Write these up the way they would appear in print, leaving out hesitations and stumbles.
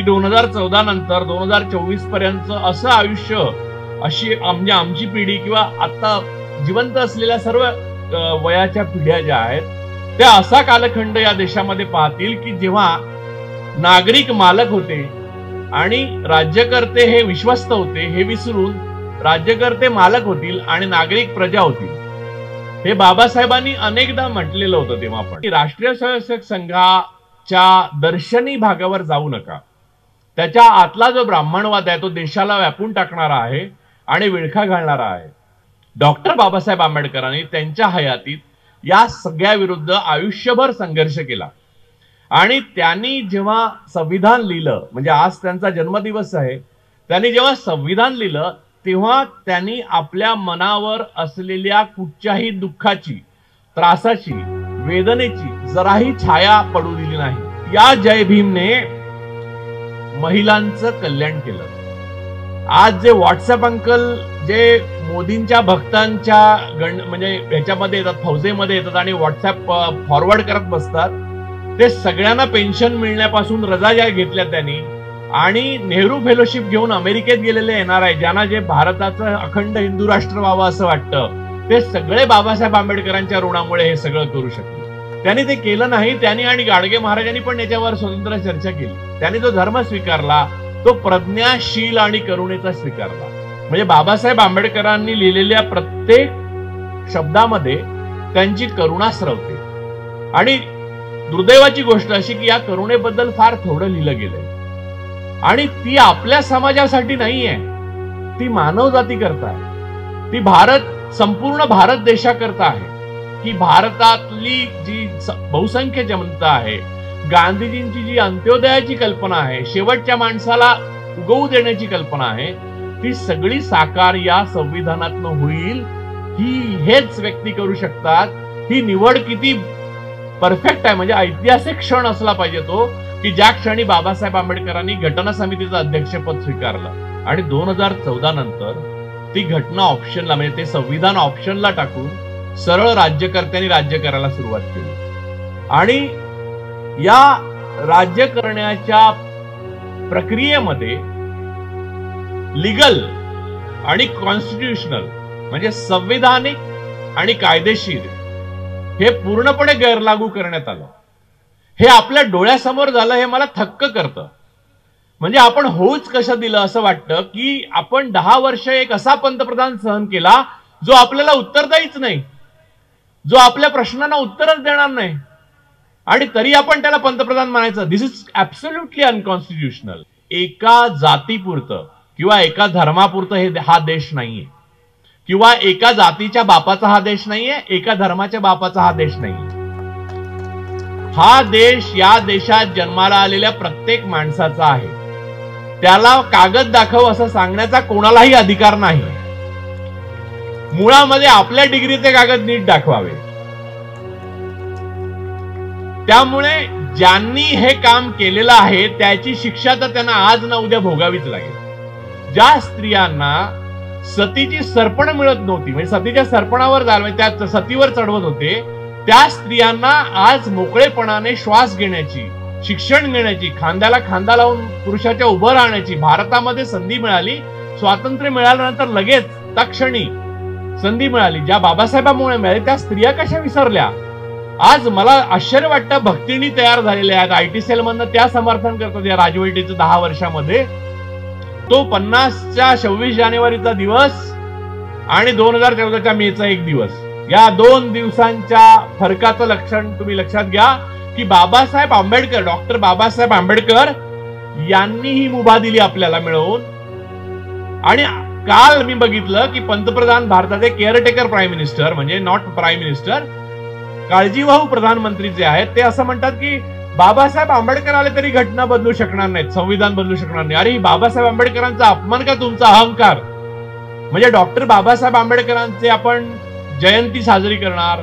2014 नंतर 2024 पर्यंत असं आयुष्य, अशी आमची पिढी किंवा आता जिवंत असलेल्या सर्व वयाच्या पिढ्या ज्या आहेत त्या असा कालखंड या देशामध्ये पाहतील की जेव्हा नागरिक मालक होते आणि राज्यकर्ते हे विश्वस्त होते, हे विसरून राज्यकर्ते मालक होतील आणि नागरिक प्रजा होतील. हे बाबासाहेबांनी अनेकदा म्हटलेलं होतं तेव्हा पण. राष्ट्रीय स्वयंसेवक संघाच्या दर्शनी भागावर जाऊ नका. त्याच्या आतला जो ब्राह्मणवाद आहे तो देशाला व्यापून टाकणारा आहे आणि विळखा घालणारा आहे. डॉक्टर बाबासाहेब आंबेडकरांनी त्यांच्या हयातीत या सगळ्या विरुद्ध आयुष्यभर संघर्ष केला आणि त्यांनी जेव्हा संविधान लिहिलं, म्हणजे आज त्यांचा जन्मदिवस आहे, त्यांनी जेव्हा संविधान लिहिलं तेव्हा त्यांनी आपल्या मनावर असलेल्या कुठच्याही दुःखाची, त्रासाची, वेदनेची जराही छाया पडू दिली नाही. या जय भीमने महिलांचं कल्याण केलं. आज जे व्हॉट्सअप अंकल जे मोदींच्या भक्तांच्या म्हणजे ह्याच्यामध्ये येतात, फौजेमध्ये येतात आणि व्हॉट्सअप फॉरवर्ड करत बसतात, ते सगळ्यांना पेन्शन मिळण्यापासून रजा ज्या घेतल्या त्यांनी आणि नेहरू फेलोशिप घेऊन अमेरिकेत गेलेले NRI ज्यांना जे भारताचं अखंड हिंदू राष्ट्र व्हावं असं वाटतं, ते सगळे बाबासाहेब आंबेडकरांच्या ऋणामुळे हे सगळं करू शकले. त्यांनी ते केलं नाही. त्यांनी आणि गाडगे महाराजांनी पण याच्यावर स्वतंत्र चर्चा केली. त्यांनी जो धर्म स्वीकारला तो प्रज्ञाशील आणि करुणेचा स्वीकारला. म्हणजे बाबासाहेब आंबेडकरांनी लिहिलेल्या प्रत्येक शब्दामध्ये त्यांची करुणा स्रवते. आणि दुर्दैवाची गोष्ट अशी की या करुणेबद्दल फार थोडं लिहिलं गेलंय आणि ती आपल्या समाजासाठी नाहीये, ती मानवजाती करता आहे, ती संपूर्ण भारत देशाकरता आहे. की भारतातली जी बहुसंख्य जनता आहे, गांधीजींची जी अंत्योदयाची कल्पना आहे, शेवटच्या माणसाला उगवू देण्याची कल्पना आहे, ती सगळी साकार या संविधानातनं होईल. हेच व्यक्ती करू शकतात. ही निवड किती परफेक्ट आहे, म्हणजे ऐतिहासिक क्षण असला पाहिजे तो की ज्या क्षणी बाबासाहेब आंबेडकरांनी घटना समितीचं अध्यक्षपद स्वीकारलं आणि 2014 नंतर ती घटना ऑप्शनला, म्हणजे ते संविधान ऑप्शनला टाकून सरळ राज्यकर्त्यांनी राज्य करायला सुरुवात केली. आणि या राज्य करण्याच्या प्रक्रियेमध्ये लीगल आणि कॉन्स्टिट्यूशनल म्हणजे संविधानिक आणि कायदेशीर हे पूर्णपणे गैरलागू करण्यात आलं. हे आपल्या डोळ्यासमोर झालं, हे मला थक्क करतं. म्हणजे आपण होऊच कसं दिलं असं वाटतं की आपण 10 वर्ष एक असा पंतप्रधान सहन केला जो आपल्याला उत्तरदायीच नाही, जो आपल्या प्रश्नांना उत्तरच देणार नाही, आणि तरी आपण त्याला पंतप्रधान म्हणायचं. दिस इज ऍब्सोल्युटली अनकॉन्स्टिट्युशनल. एका जातीपुरतं किंवा एका धर्मापुरतं हा देश नाहीये, किंवा एका जातीच्या बापाचा हा देश नाहीये, एका धर्माच्या बापाचा हा देश नाहीये. हा देश या देशात जन्माला आलेल्या प्रत्येक माणसाचा आहे. त्याला कागद दाखव असं सांगण्याचा कोणालाही अधिकार नाही. मुळामध्ये आपल्या डिग्रीचे कागद नीट दाखवावे. त्यामुळे ज्यांनी हे काम केलेलं आहे त्याची शिक्षा तर त्यांना आज ना उद्या भोगावीच लागेल. ज्या स्त्रियांना सतीची सरपण मिळत नव्हती, म्हणजे सतीच्या सरपणावर त्या सतीवर चढवत होते, त्या स्त्रियांना आज मोकळेपणाने श्वास घेण्याची, शिक्षण घेण्याची, खांद्याला खांदा लावून पुरुषाच्या उभं राहण्याची भारतामध्ये संधी मिळाली. स्वातंत्र्य मिळाल्यानंतर लगेच तत्क्षणी संधी मिळाली. ज्या बाबासाहेबांमुळे मिळाली त्या स्त्रिया कशा विसरल्या? आज मला आश्चर्य वाटतं, भक्तिणी तयार झालेल्या आहेत. IT सेल मधनं त्या समर्थन करतात या राजवटीचं 10 वर्षामध्ये. तो 50च्या 26 जानेवारीचा दिवस आणि 2014च्या मेचा 1 दिवस, या 2 दिवसांच्या फरकाचं लक्षण तुम्ही लक्षात घ्या की बाबासाहेब आंबेडकर, डॉक्टर बाबासाहेब आंबेडकर यांनी ही मुभा दिली आपल्याला मिळवून. आणि काल मी बघितलं की पंतप्रधान, भारताचे केअरटेकर प्राईम मिनिस्टर, म्हणजे नॉट प्राईम मिनिस्टर, काळजीवाहू प्रधानमंत्री जे आहेत ते असं म्हणतात की बाबासाहेब आंबेडकर आले तरी घटना बदलू शकणार नाहीत, संविधान बदलू शकणार नाही. अरे बाबासाहेब आंबेडकरांचा अपमान का तुमचा अहंकार? म्हणजे डॉक्टर बाबासाहेब आंबेडकरांचे आपण जयंती साजरी करणार,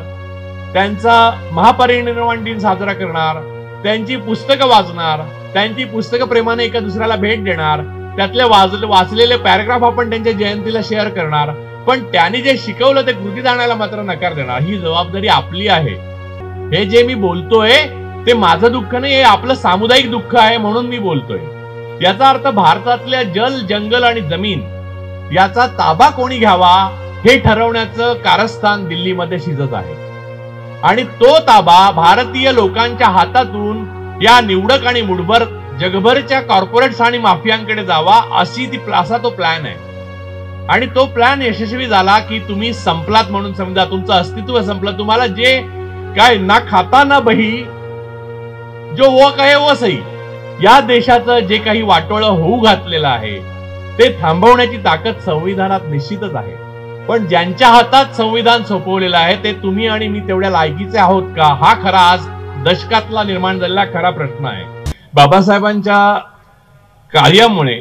त्यांचा महापरिनिर्वाण दिन साजरा करणार, त्यांची पुस्तकं वाचणार, त्यांची पुस्तकं प्रेमाने एका दुसऱ्याला भेट देणार, त्यातले वाचलेले पॅराग्राफ आपण त्यांच्या जयंतीला शेअर करणार, पण त्यांनी जे शिकवलं ते कृतीत आणायला मात्र नकार देणार. ही जबाबदारी आपली आहे. हे जे मी बोलतोय ते माझं दुःख नाही, हे आपलं सामुदायिक दुःख आहे म्हणून मी बोलतोय. याचा अर्थ भारतातल्या जल, जंगल आणि जमीन याचा ताबा कोणी घ्यावा हे ठरवण्याचं कारस्थान दिल्लीमध्ये शिजत आहे. आणि तो ताबा भारतीय लोकांच्या हातातून या निवडक आणि मुठभर जगभरच्या कॉर्पोरेट्स आणि माफियांकडे जावा असा तो प्लॅन आहे. आणि तो प्लॅन यशस्वी झाला की तुम्ही संपलात म्हणून समजा, तुमचं अस्तित्व संपलं. तुम्हाला जे काय ना खाता ना बही जो वो कहे वो सही, या देशाचं जे काही वाटोळं होऊ घातलेलं आहे ते थांबवण्याची ताकद संविधानात निश्चितच आहे. पण ज्यांच्या हातात संविधान सोपवलेलं आहे ते तुम्ही आणि मी तेवढ्या लायकीचे आहोत का, हा खरा आज दशकातला निर्माण झालेला खरा प्रश्न आहे. बाबासाहेबांच्या कार्यामुळे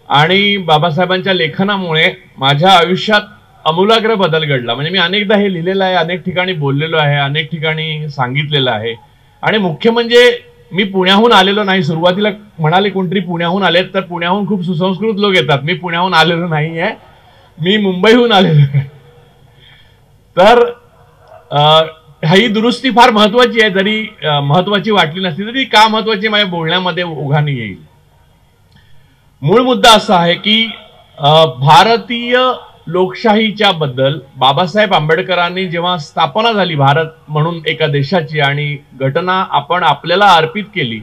आणि बाबासाहेबांच्या लेखनामुळे माझ्या आयुष्यात आमूलाग्र बदल घडला. म्हणजे मी अनेकदा हे लिहिलेलं आहे, अनेक ठिकाणी बोललेलो आहे, अनेक ठिकाणी सांगितलेलं आहे. आणि मुख्य म्हणजे मी पुण्याहून आलेलो नाही. सुरुवातीला म्हणाले कोणतरी पुण्याहून आलेत, तर पुण्याहून खूप सुसंस्कृत लोक येतात. मी पुण्याहून आलेलो नाहीये, मी मुंबईहून आलेलो आहे. तर ही दुरुस्ती फार महत्वाची आहे. जरी महत्वाची वाटली नसली तरी का महत्वाची माझ्या बोलण्यामध्ये ओघाने येईल. मूळ मुद्दा असा आहे की भारतीय लोकशाहीच्या बद्दल बाबासाहेब आंबेडकरांनी जेव्हा स्थापना झाली भारत म्हणून एका देशाची आणि घटना आपण आपल्याला अर्पित केली,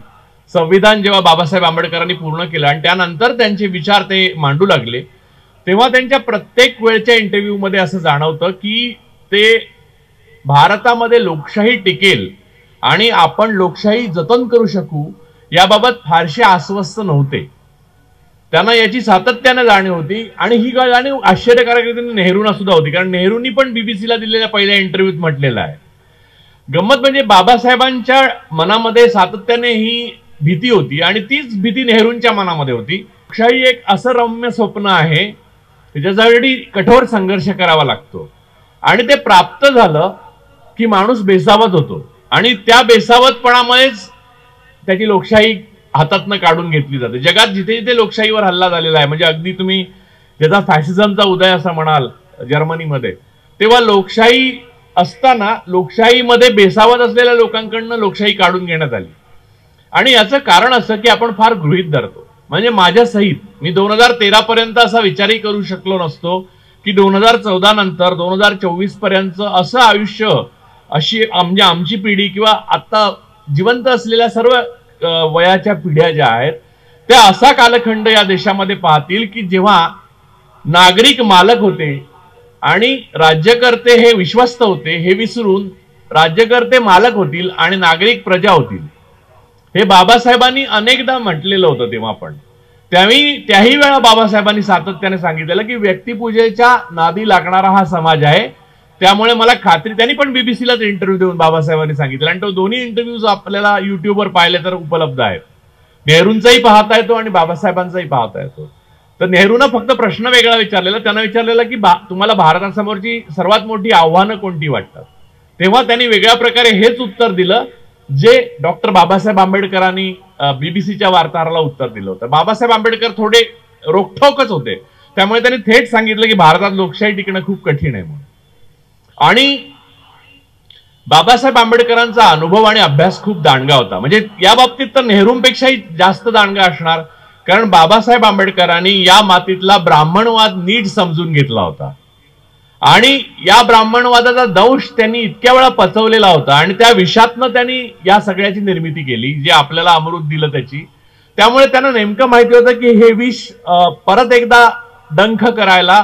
संविधान जेव्हा बाबासाहेब आंबेडकरांनी पूर्ण केलं आणि त्यानंतर त्यांचे विचार ते मांडू लागले, तेव्हा त्यांच्या प्रत्येक वेळच्या इंटरव्ह्यू मध्ये असं जाणवतं की ते भारतामध्ये लोकशाही टिकेल आणि आपण लोकशाही जतन करू शकू याबाबत फारसे आश्वस्त नव्हते. त्यांना याची सातत्याने जाणीव होती. आणि ही जाणीव आश्चर्यकारक रीतीने नेहरूंना सुद्धा होती, कारण नेहरूंनी पण बीबीसीला दिलेल्या पहिल्या इंटरव्ह्यूत म्हटलेलं आहे. गंमत म्हणजे बाबासाहेबांच्या मनामध्ये सातत्याने ही भीती होती आणि तीच भीती नेहरूंच्या मनामध्ये होती. लोकशाही एक असं रम्य स्वप्न आहे त्याच्यासाठी कठोर संघर्ष करावा लागतो आणि ते प्राप्त झालं की माणूस बेसावत होतो आणि त्या बेसावतपणामुळेच त्याची लोकशाही हातातनं काढून घेतली जाते. जगात जिथे जिथे लोकशाहीवर हल्ला झालेला आहे, म्हणजे अगदी तुम्ही ज्याचा फॅसिझमचा उदय असं म्हणाल जर्मनीमध्ये, तेव्हा लोकशाही असताना लोकशाहीमध्ये बेसावत असलेल्या लोकांकडनं लोकशाही काढून घेण्यात आली. आणि याचं कारण असं की आपण फार गृहीत धरतो. म्हणजे माझ्या सहित मी 2013 पर्यंत असा विचारही करू शकलो नसतो की 2014 नंतर 2024 पर्यंत असं आयुष्य, अशी म्हणजे आमची पिढी किंवा आता जिवंत असलेल्या सर्व वयाच्या पिढ्या ज्या आहेत त्या असा कालखंड या देशामध्ये पाहतील की जेव्हा नागरिक मालक होते आणि राज्यकर्ते हे विश्वस्त होते, हे विसरून राज्यकर्ते मालक होतील आणि नागरिक प्रजा होतील. हे बाबासाहेबांनी अनेकदा म्हटलेलं होतं. तेव्हा पण त्याही वेळा बाबासाहेबांनी सातत्याने सांगितलेलं की व्यक्तिपूजेच्या नादी लागणारा हा समाज आहे. त्यामुळे मला खात्री, त्यांनी पण बीबीसीलाच इंटरव्ह्यू देऊन बाबासाहेबांनी सांगितलं आणि तो दोन्ही इंटरव्ह्यूज आपल्याला युट्यूबवर पाहिले तर उपलब्ध आहेत. नेहरूंचाही पाहता येतो आणि बाबासाहेबांचाही पाहता येतो. तर नेहरूंना फक्त प्रश्न वेगळा विचारलेला. त्यांना विचारलेला की तुम्हाला भारतासमोरची सर्वात मोठी आव्हानं कोणती वाटतात. तेव्हा त्यांनी वेगळ्या प्रकारे हेच उत्तर दिलं जे डॉक्टर बाबासाहेब आंबेडकरांनी बीबीसीच्या वार्ताहराला उत्तर दिलं होतं. बाबासाहेब आंबेडकर थोडे रोखठोकच होते, त्यामुळे त्यांनी थेट सांगितलं की भारतात लोकशाही टिकणं खूप कठीण आहे म्हणून. आणि बाबासाहेब आंबेडकरांचा अनुभव आणि अभ्यास खूप दांडगा होता. म्हणजे या बाबतीत तर नेहरूंपेक्षाही जास्त दांडगा असणार, कारण बाबासाहेब आंबेडकरांनी या मातीतला ब्राह्मणवाद नीट समजून घेतला होता आणि या ब्राह्मणवादाचा दंश त्यांनी इतक्या वेळा पचवलेला होता आणि त्या विषातनं त्यांनी या सगळ्याची निर्मिती केली, जे आपल्याला अमृत दिलं त्याची. त्यामुळे त्यांना नेमकं माहिती होतं की हे विष परत एकदा डंख करायला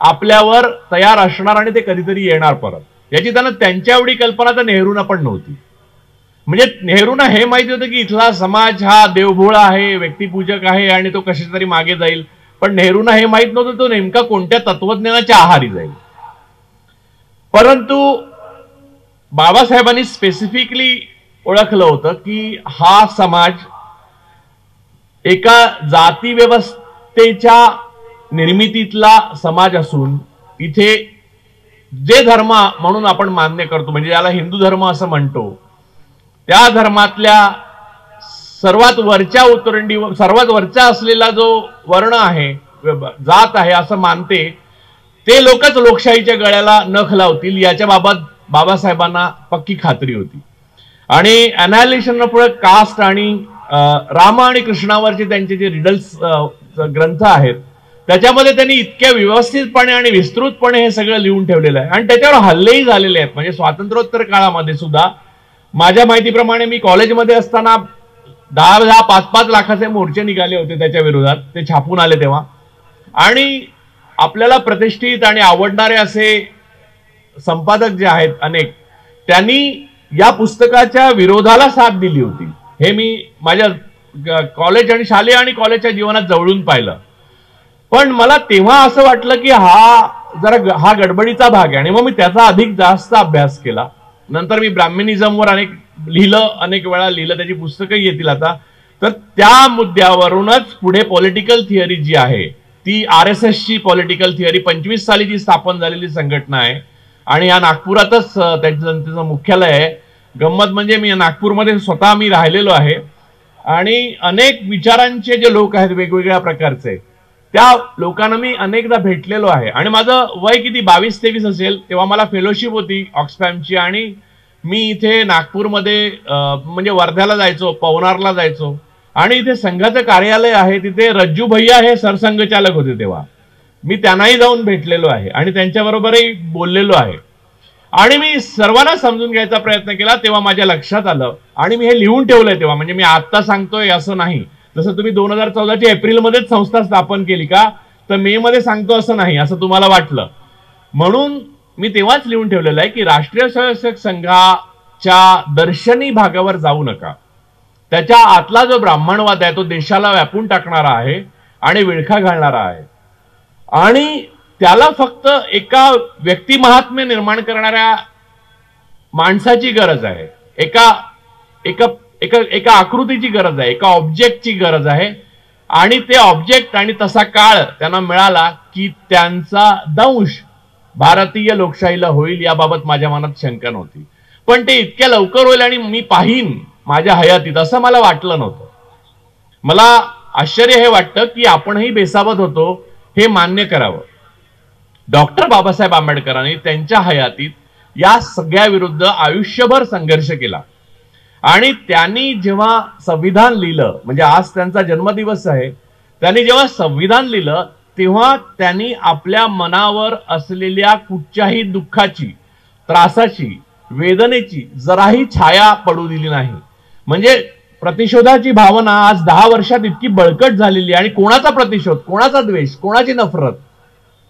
आपल्यावर तयार असणार आणि ते कधीतरी येणार परत. याची त्यांना त्यांच्या एवढी कल्पना तर नेहरूंना पण नव्हती. म्हणजे नेहरूंना हे माहिती होतं की इथला समाज हा देवभोळा आहे, व्यक्तिपूजक आहे आणि तो कशाच तरी मागे जाईल. पण नेहरूंना हे माहित नव्हतं तो नेमका कोणत्या तत्वज्ञानाच्या आहारी जाईल. परंतु बाबासाहेबांनी स्पेसिफिकली ओळखलं होतं की हा समाज एका जाती व्यवस्थेच्या निर्मितीतला समाज असून इथे जे धर्म म्हणून आपण मान्य करतो, म्हणजे ज्याला हिंदू धर्म असं म्हणतो, त्या धर्मातल्या सर्वात वरच्या उतरंडी, सर्वात वरचा असलेला जो वर्ण आहे, जात आहे असं मानते, ते लोकच लोकशाहीच्या गळ्याला नख लावतील याच्या बाबत बाबासाहेबांना पक्की खात्री होती. आणि अनालिशन पुढे कास्ट आणि राम आणि कृष्णावरचे त्यांचे जे रिडल्स ग्रंथ आहेत त्याच्यामध्ये त्यांनी इतक्या व्यवस्थितपणे आणि विस्तृतपणे हे सगळं लिहून ठेवलेलं आहे आणि त्याच्यावर हल्लेही झालेले आहेत. म्हणजे स्वातंत्र्योत्तर काळामध्ये सुद्धा माझ्या माहितीप्रमाणे मी कॉलेजमध्ये असताना 10-10, 5-5 लाखाचे मोर्चे निघाले होते त्याच्या विरोधात, ते छापून आले तेव्हा. आणि आपल्याला प्रतिष्ठित आणि आवडणारे असे संपादक जे आहेत अनेक, त्यांनी या पुस्तकाच्या विरोधाला साथ दिली होती. हे मी माझ्या कॉलेज आणि शालेय आणि कॉलेजच्या जीवनात जवळून पाहिलं. पण मला तेव्हा असं वाटलं की हा गडबडीचा भाग आहे आणि मग मी त्याचा अधिक जास्त अभ्यास केला. नंतर मी ब्राह्मणिझमवर अनेक वेळा लिहिलं, त्याची पुस्तकं येतील आता. तर त्या मुद्द्यावरूनच पुढे पॉलिटिकल थिअरी जी आहे ती RSS ची पॉलिटिकल थिअरी 25 साली जी स्थापन झालेली संघटना आहे आणि या नागपुरातच त्याचं मुख्यालय आहे. गंमत म्हणजे मी नागपूरमध्ये स्वतः मी राहिलेलो आहे आणि अनेक विचारांचे जे लोक आहेत वेगवेगळ्या प्रकारचे, त्या लोकांना मी अनेकदा भेटलेलो आहे. आणि माझं वय किती 22-23 असेल तेव्हा मला फेलोशिप होती ऑक्सफॅमची आणि मी इथे नागपूरमध्ये म्हणजे वर्ध्याला जायचो, पवनारला जायचो आणि इथे संघाचं कार्यालय आहे, तिथे रज्जू भैया हे सरसंघचालक होते तेव्हा. मी त्यांनाही जाऊन भेटलेलो आहे आणि त्यांच्याबरोबरही बोललेलो आहे आणि मी सर्वांना समजून घ्यायचा प्रयत्न केला. तेव्हा माझ्या लक्षात आलं आणि मी हे लिहून ठेवलंय तेव्हा, म्हणजे मी आता सांगतोय असं नाही. जसं तुम्ही 2014च्या एप्रिलमध्येच संस्था स्थापन केली का, तर मे मध्ये सांगतो असं नाही, असं तुम्हाला वाटलं. म्हणून मी तेव्हाच लिहून ठेवलेलं आहे की राष्ट्रीय स्वयंसेवक संघाच्या दर्शनी भागावर जाऊ नका. त्याच्या आतला जो ब्राह्मणवाद आहे तो देशाला व्यापून टाकणारा आहे आणि विळखा घालणारा आहे आणि त्याला फक्त एका व्यक्ती महात्म्य निर्माण करणाऱ्या माणसाची गरज आहे, एका आकृतीची गरज आहे, एका ऑब्जेक्टची गरज आहे. आणि ते ऑब्जेक्ट आणि तसा काळ त्यांना मिळाला की त्यांचा दंश भारतीय लोकशाहीला होईल याबाबत माझ्या मनात शंका नव्हती. पण ते इतक्या लवकर होईल आणि मी पाहीन माझ्या हयातीत असं मला वाटलं नव्हतं. मला आश्चर्य हे वाटतं की आपणही बेसावध होतो हे मान्य करावं. डॉक्टर बाबासाहेब आंबेडकरांनी त्यांच्या हयातीत या सगळ्या विरुद्ध आयुष्यभर संघर्ष केला आणि त्यांनी जेव्हा संविधान लिहिलं, म्हणजे आज त्यांचा जन्मदिवस आहे, त्यांनी जेव्हा संविधान लिहिलं तेव्हा त्यांनी आपल्या मनावर असलेल्या कुठच्याही दुःखाची, त्रासाची, वेदनेची जराही छाया पडू दिली नाही. म्हणजे प्रतिशोधाची भावना आज 10 वर्षात इतकी बळकट झालेली आणि कोणाचा प्रतिशोध, कोणाचा द्वेष, कोणाची नफरत,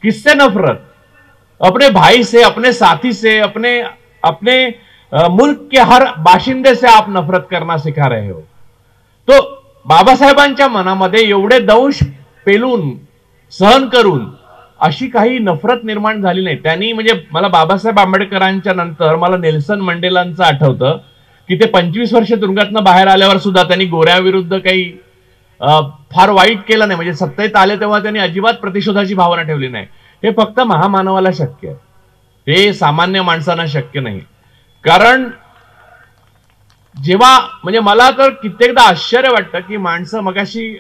किससे नफरत, अपने भाई से, अपने साथी से, अपने मुल्क के हर बाशिंदे से आप नफरत करना सिखा रहे हो. तो बाबासाहेबांच्या मनामध्ये एवढे दंश पेलून सहन करून अशी काही नफरत निर्माण झाली नाही. त्यांनी म्हणजे मला बाबासाहेब आंबेडकरांच्या नंतर मला नेल्सन मंडेलांचं आठवतं की ते 25 वर्ष तुरुंगातनं बाहेर आल्यावर सुद्धा त्यांनी गोऱ्याविरुद्ध काही फार वाईट केलं नाही. म्हणजे सत्तेत आले तेव्हा त्यांनी अजिबात प्रतिशोधाची भावना ठेवली नाही. हे फक्त महामानवाला शक्य आहे, हे सामान्य माणसांना शक्य नाही. कारण जेव्हा म्हणजे मला तर कित्येकदा आश्चर्य वाटतं की माणसं, मगाशी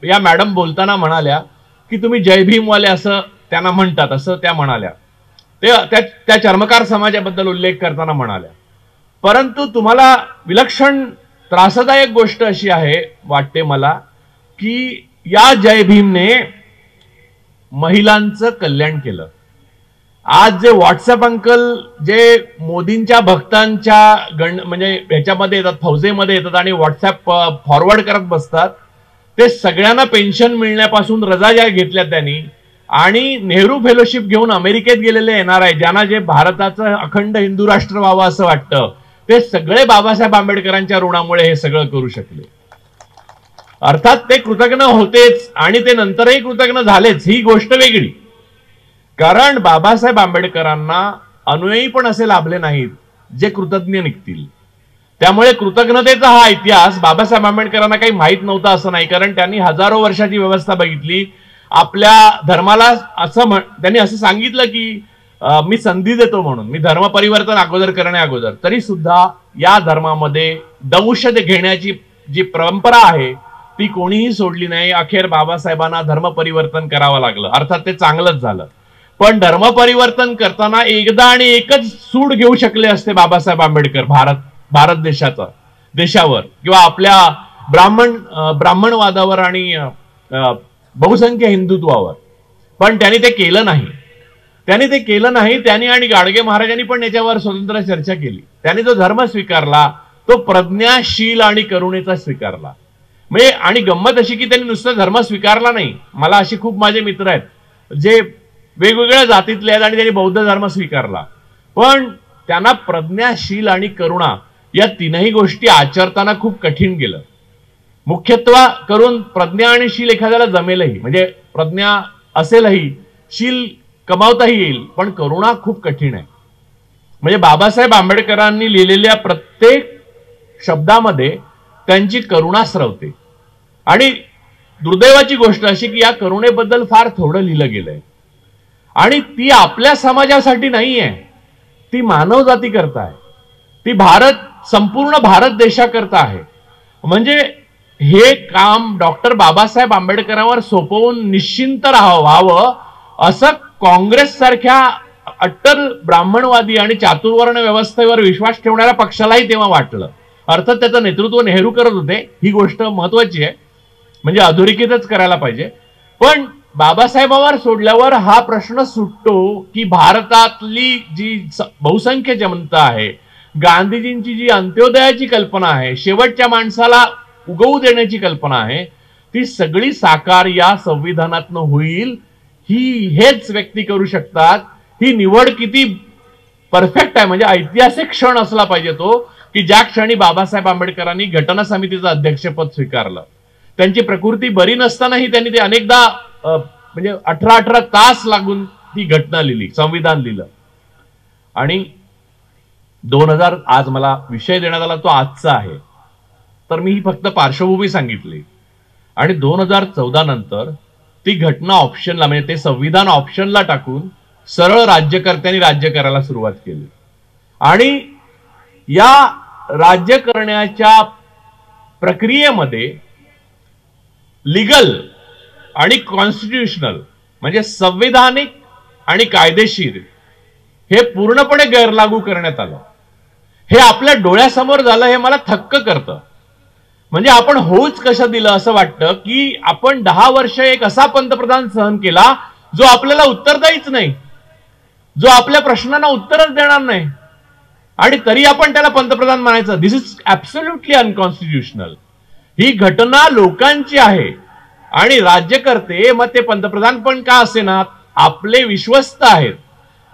या मॅडम बोलताना म्हणाल्या की तुम्ही जय भीमवाले असं त्यांना म्हणतात, असं त्या म्हणाल्या. त्या चर्मकार समाजाबद्दल उल्लेख करताना म्हणाल्या. परंतु तुम्हाला विलक्षण त्रासदायक गोष्ट अशी आहे वाटते मला की या जय भीमने महिलांचं कल्याण केलं. आज जे व्हॉट्सअप अंकल जे मोदींच्या भक्तांच्या म्हणजे ह्याच्यामध्ये येतात, फौजेमध्ये येतात आणि व्हॉट्सअप फॉरवर्ड करत बसतात, ते सगळ्यांना पेन्शन मिळण्यापासून रजा ज्या घेतल्या त्यांनी आणि नेहरू फेलोशिप घेऊन अमेरिकेत गेलेले NRI, ज्यांना जे भारताचं अखंड हिंदू राष्ट्र व्हावं असं वाटतं, ते सगळे बाबासाहेब आंबेडकरांच्या ऋणामुळे हे सगळं करू शकले. अर्थात ते कृतज्ञ होतेच आणि ते नंतरही कृतज्ञ झालेच, ही गोष्ट वेगळी. कारण बाबासाहेब आंबेडकरांना अनुयायी पण असे लाभले नाहीत जे कृतज्ञ निघतील. त्यामुळे कृतज्ञतेचा हा इतिहास बाबासाहेब आंबेडकरांना काही माहीत नव्हता असं नाही. कारण त्यांनी हजारो वर्षाची व्यवस्था बघितली. आपल्या धर्माला त्यांनी असं सांगितलं की मी संधी देतो म्हणून, मी धर्म परिवर्तन अगोदर करण्या अगोदर, तरी सुद्धा या धर्मामध्ये दंश घेण्याची जी परंपरा आहे ती कोणीही सोडली नाही. अखेर बाबासाहेबांना धर्म परिवर्तन करावं लागलं. अर्थात ते चांगलंच झालं. पण धर्म परिवर्तन करताना एकदा आणि एकच सूड घेऊ शकले असते बाबासाहेब आंबेडकर भारत देशावर किंवा आपल्या ब्राह्मणवादावर आणि बहुसंख्य हिंदुत्वावर. पण त्यांनी ते केलं नाही. त्यांनी आणि गाडगे महाराजांनी पण याच्यावर स्वतंत्र चर्चा केली. त्यांनी जो धर्म स्वीकारला तो प्रज्ञाशील आणि करुणेचा स्वीकारला. म्हणजे आणि गंमत अशी की त्यांनी नुसतं धर्म स्वीकारला नाही. मला असे खूप माझे मित्र आहेत जे वेगवेगळ्या जातीतले आहेत आणि त्यांनी बौद्ध धर्म स्वीकारला, पण त्यांना प्रज्ञाशील आणि करुणा या तीनही गोष्टी आचरताना खूप कठीण गेलं. मुख्यत्व करून प्रज्ञा आणि शील एखाद्याला जमेलही, म्हणजे प्रज्ञा असेलही, शील कमावताही येईल, पण करुणा खूप कठीण आहे. म्हणजे बाबासाहेब आंबेडकरांनी लिहिलेल्या प्रत्येक शब्दामध्ये त्यांची करुणा स्रवते. आणि दुर्दैवाची गोष्ट अशी की या करुणेबद्दल फार थोडं लिहिलं गेलंय. आणि ती आपल्या समाजासाठी नाहीये, ती मानवजाती करता आहे, ती संपूर्ण भारत देशाकरता आहे. म्हणजे हे काम डॉक्टर बाबासाहेब आंबेडकरांवर सोपवून निश्चिंत व्हावं असं काँग्रेस सारख्या अट्टर ब्राह्मणवादी आणि चातुर्वर्ण व्यवस्थेवर विश्वास ठेवणाऱ्या पक्षालाही तेव्हा वाटलं. अर्थात त्याचं नेतृत्व नेहरू करत होते, ही गोष्ट महत्वाची आहे, म्हणजे अधोरेखितच करायला पाहिजे. पण बाबासाहेबांवर सोडल्यावर हा प्रश्न सुटतो की भारतातली जी बहुसंख्य जनता आहे, गांधीजींची जी अंत्योदयाची कल्पना आहे, शेवटच्या माणसाला उगवू देण्याची कल्पना आहे, ती सगळी साकार या संविधानातनं होईल. हेच व्यक्ती करू शकतात. ही निवड किती परफेक्ट आहे, म्हणजे ऐतिहासिक क्षण असला पाहिजे तो की ज्या क्षणी बाबासाहेब आंबेडकरांनी घटना समितीचं अध्यक्षपद स्वीकारलं. त्यांची प्रकृती बरी नसतानाही त्यांनी ते अनेकदा म्हणजे 18 तास लागून ती घटना लिहिली, संविधान लिहिलं. आणि 2000 आज मला विषय देण्यात आला तो आजचा आहे, तर मी ही फक्त पार्श्वभूमी सांगितली. आणि 2014 नंतर ती घटना ऑप्शनला, म्हणजे ते संविधान ऑप्शनला टाकून सरळ राज्यकर्त्यांनी राज्य करायला सुरुवात केली. आणि या राज्य करण्याच्या प्रक्रियेमध्ये लीगल आणि कॉन्स्टिट्युशनल, म्हणजे संविधानिक आणि कायदेशीर, हे पूर्णपणे गैरलागू करण्यात आलं. हे आपल्या डोळ्यासमोर झालं, हे मला थक्क करतं. म्हणजे आपण होऊच कसं दिलं असं वाटतं की आपण 10 वर्ष एक असा पंतप्रधान सहन केला जो आपल्याला उत्तरदायीच नाही, जो आपल्या प्रश्नांना उत्तरच देणार नाही, आणि तरी आपण त्याला पंतप्रधान म्हणायचं. दिस इज ऍब्सोल्युटली अनकॉन्स्टिट्युशनल. ही घटना लोकांची आहे आणि राज्यकर्ते, मग ते पंतप्रधान पण का असेना, आपले विश्वस्त आहेत.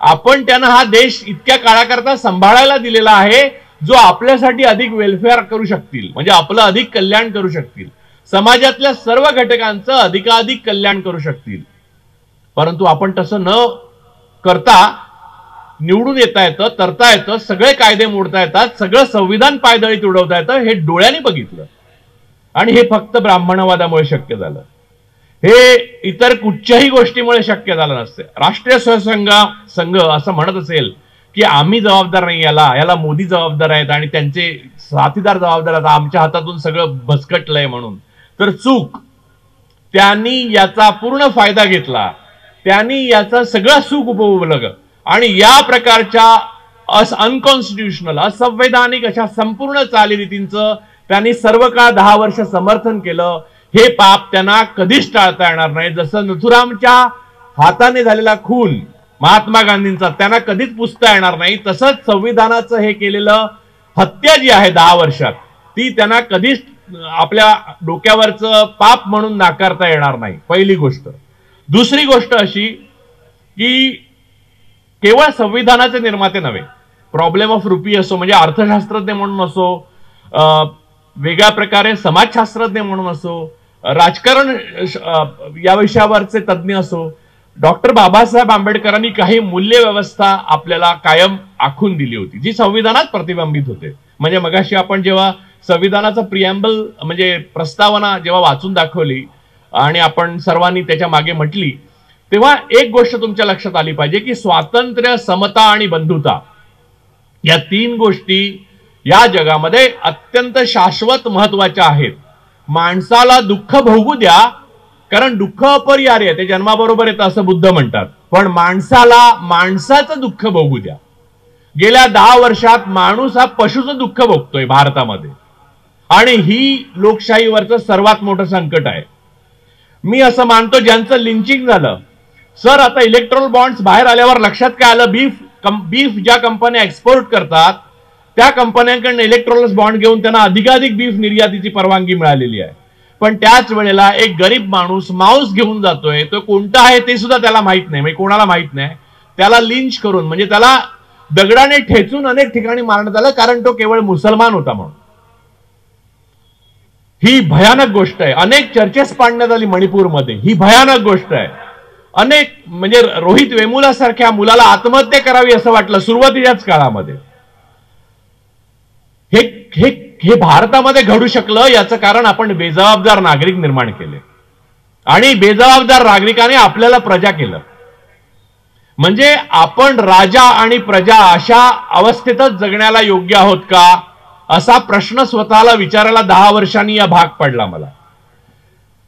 आपण त्यांना हा देश इतक्या काळाकरता सांभाळायला दिलेला आहे जो आपल्यासाठी अधिक वेलफेअर करू शकतील, म्हणजे आपलं अधिक कल्याण करू शकतील, समाजातल्या सर्व घटकांचं अधिकाधिक कल्याण करू शकतील. परंतु आपण तसं न करता निवडून येता येतं, तरता येतं, सगळे कायदे मोडता येतात, सगळं संविधान पायदळीत उडवता येतं, हे डोळ्यांनी बघितलं. आणि हे फक्त ब्राह्मणवादामुळे शक्य झालं, हे इतर कुठच्याही गोष्टीमुळे शक्य झालं नसते. राष्ट्रीय संघ असं म्हणत असेल की आम्ही जबाबदार नाही, याला मोदी जबाबदार आहेत आणि त्यांचे साथीदार जबाबदार आहेत, आमच्या हातातून सगळं भसकटलंय म्हणून, तर चूक. त्यांनी याचा पूर्ण फायदा घेतला, त्यांनी याचं सगळं सुख उपभोगलं आणि या प्रकारच्या अनकॉन्स्टिट्युशनल, असंवैधानिक अशा संपूर्ण चालीरीतींचं त्यांनी सर्व काळ 10 वर्ष समर्थन केलं. हे पाप त्यांना कधीच टाळता येणार नाही. जसं नथुरामच्या हाताने झालेला खून महात्मा गांधींचा त्यांना कधीच पुसता येणार नाही, तसंच संविधानाचं हे केलेलं हत्या जी आहे 10 वर्षात, ती त्यांना कधीच आपल्या डोक्यावरचं पाप म्हणून नाकारता येणार नाही. पहिली गोष्ट. दुसरी गोष्ट अशी की केवळ संविधानाचे निर्माते नव्हे, प्रॉब्लेम ऑफ रुपी असो, म्हणजे अर्थशास्त्रज्ञ म्हणून असो, वेगळ्या प्रकारे समाजशास्त्रज्ञ म्हणून असो, राजकारण या विषयावरचे तज्ज्ञ असो, डॉक्टर बाबासाहेब आंबेडकरांनी काही मूल्य व्यवस्था आपल्याला कायम आखून दिली होती, जी संविधानात प्रतिबिंबित होते. म्हणजे मगाशी आपण जेव्हा संविधानाचं प्रिएम्बल म्हणजे प्रस्तावना जेव्हा वाचून दाखवली आणि आपण सर्वांनी त्याच्या मागे म्हटली, तेव्हा एक गोष्ट तुमच्या लक्षात आली पाहिजे की स्वातंत्र्य, समता आणि बंधुता या 3 गोष्टी या जगामध्ये अत्यंत शाश्वत महत्वाच्या आहेत. माणसाला दुःख भोगू द्या, कारण दुःख अपरिहार्य, ते जन्माबरोबर येतं असं बुद्ध म्हणतात, पण माणसाला माणसाचं दुःख भोगू द्या. गेल्या 10 वर्षात माणूस हा पशुचं दुःख भोगतोय भारतामध्ये. आणि ही लोकशाहीवरचं सर्वात मोठं संकट आहे. मी असं मानतो ज्यांचं लिंचिंग झालं, सर आता इलेक्ट्रॉल बॉन्ड्स बाहेर आल्यावर लक्षात काय आलं, बीफ ज्या कंपन्या एक्सपोर्ट करतात त्या कंपन्यांकडून इलेक्ट्रॉल बॉन्ड घेऊन त्यांना अधिकाधिक बीफ निर्यातीची परवानगी मिळालेली आहे. पण त्याच वेळेला एक गरीब माणूस मांस घेऊन जातोय, तो कोणता आहे ते सुद्धा त्याला माहित नाही, म्हणजे कोणाला माहित नाही, त्याला लिंच करून म्हणजे त्याला दगडाने ठेचून अनेक ठिकाणी मारण्यात आलं, कारण तो केवळ मुसलमान होता म्हणून. ही भयानक गोष्ट आहे. अनेक चर्चेस पाडण्यात आली मणिपूरमध्ये, ही भयानक गोष्ट आहे. अनेक म्हणजे रोहित वेमुला सारख्या मुलाला आत्महत्या करावी असं वाटलं सुरुवातीच्याच काळामध्ये. हे भारतामध्ये घडू शकलं याचं कारण आपण बेजबाबदार नागरिक निर्माण केले आणि बेजबाबदार नागरिकाने आपल्याला प्रजा केलं. म्हणजे आपण राजा आणि प्रजा अशा अवस्थेतच जगण्याला योग्य आहोत का असा प्रश्न स्वतःला विचारायला 10 वर्षांनी या भाग पडला मला.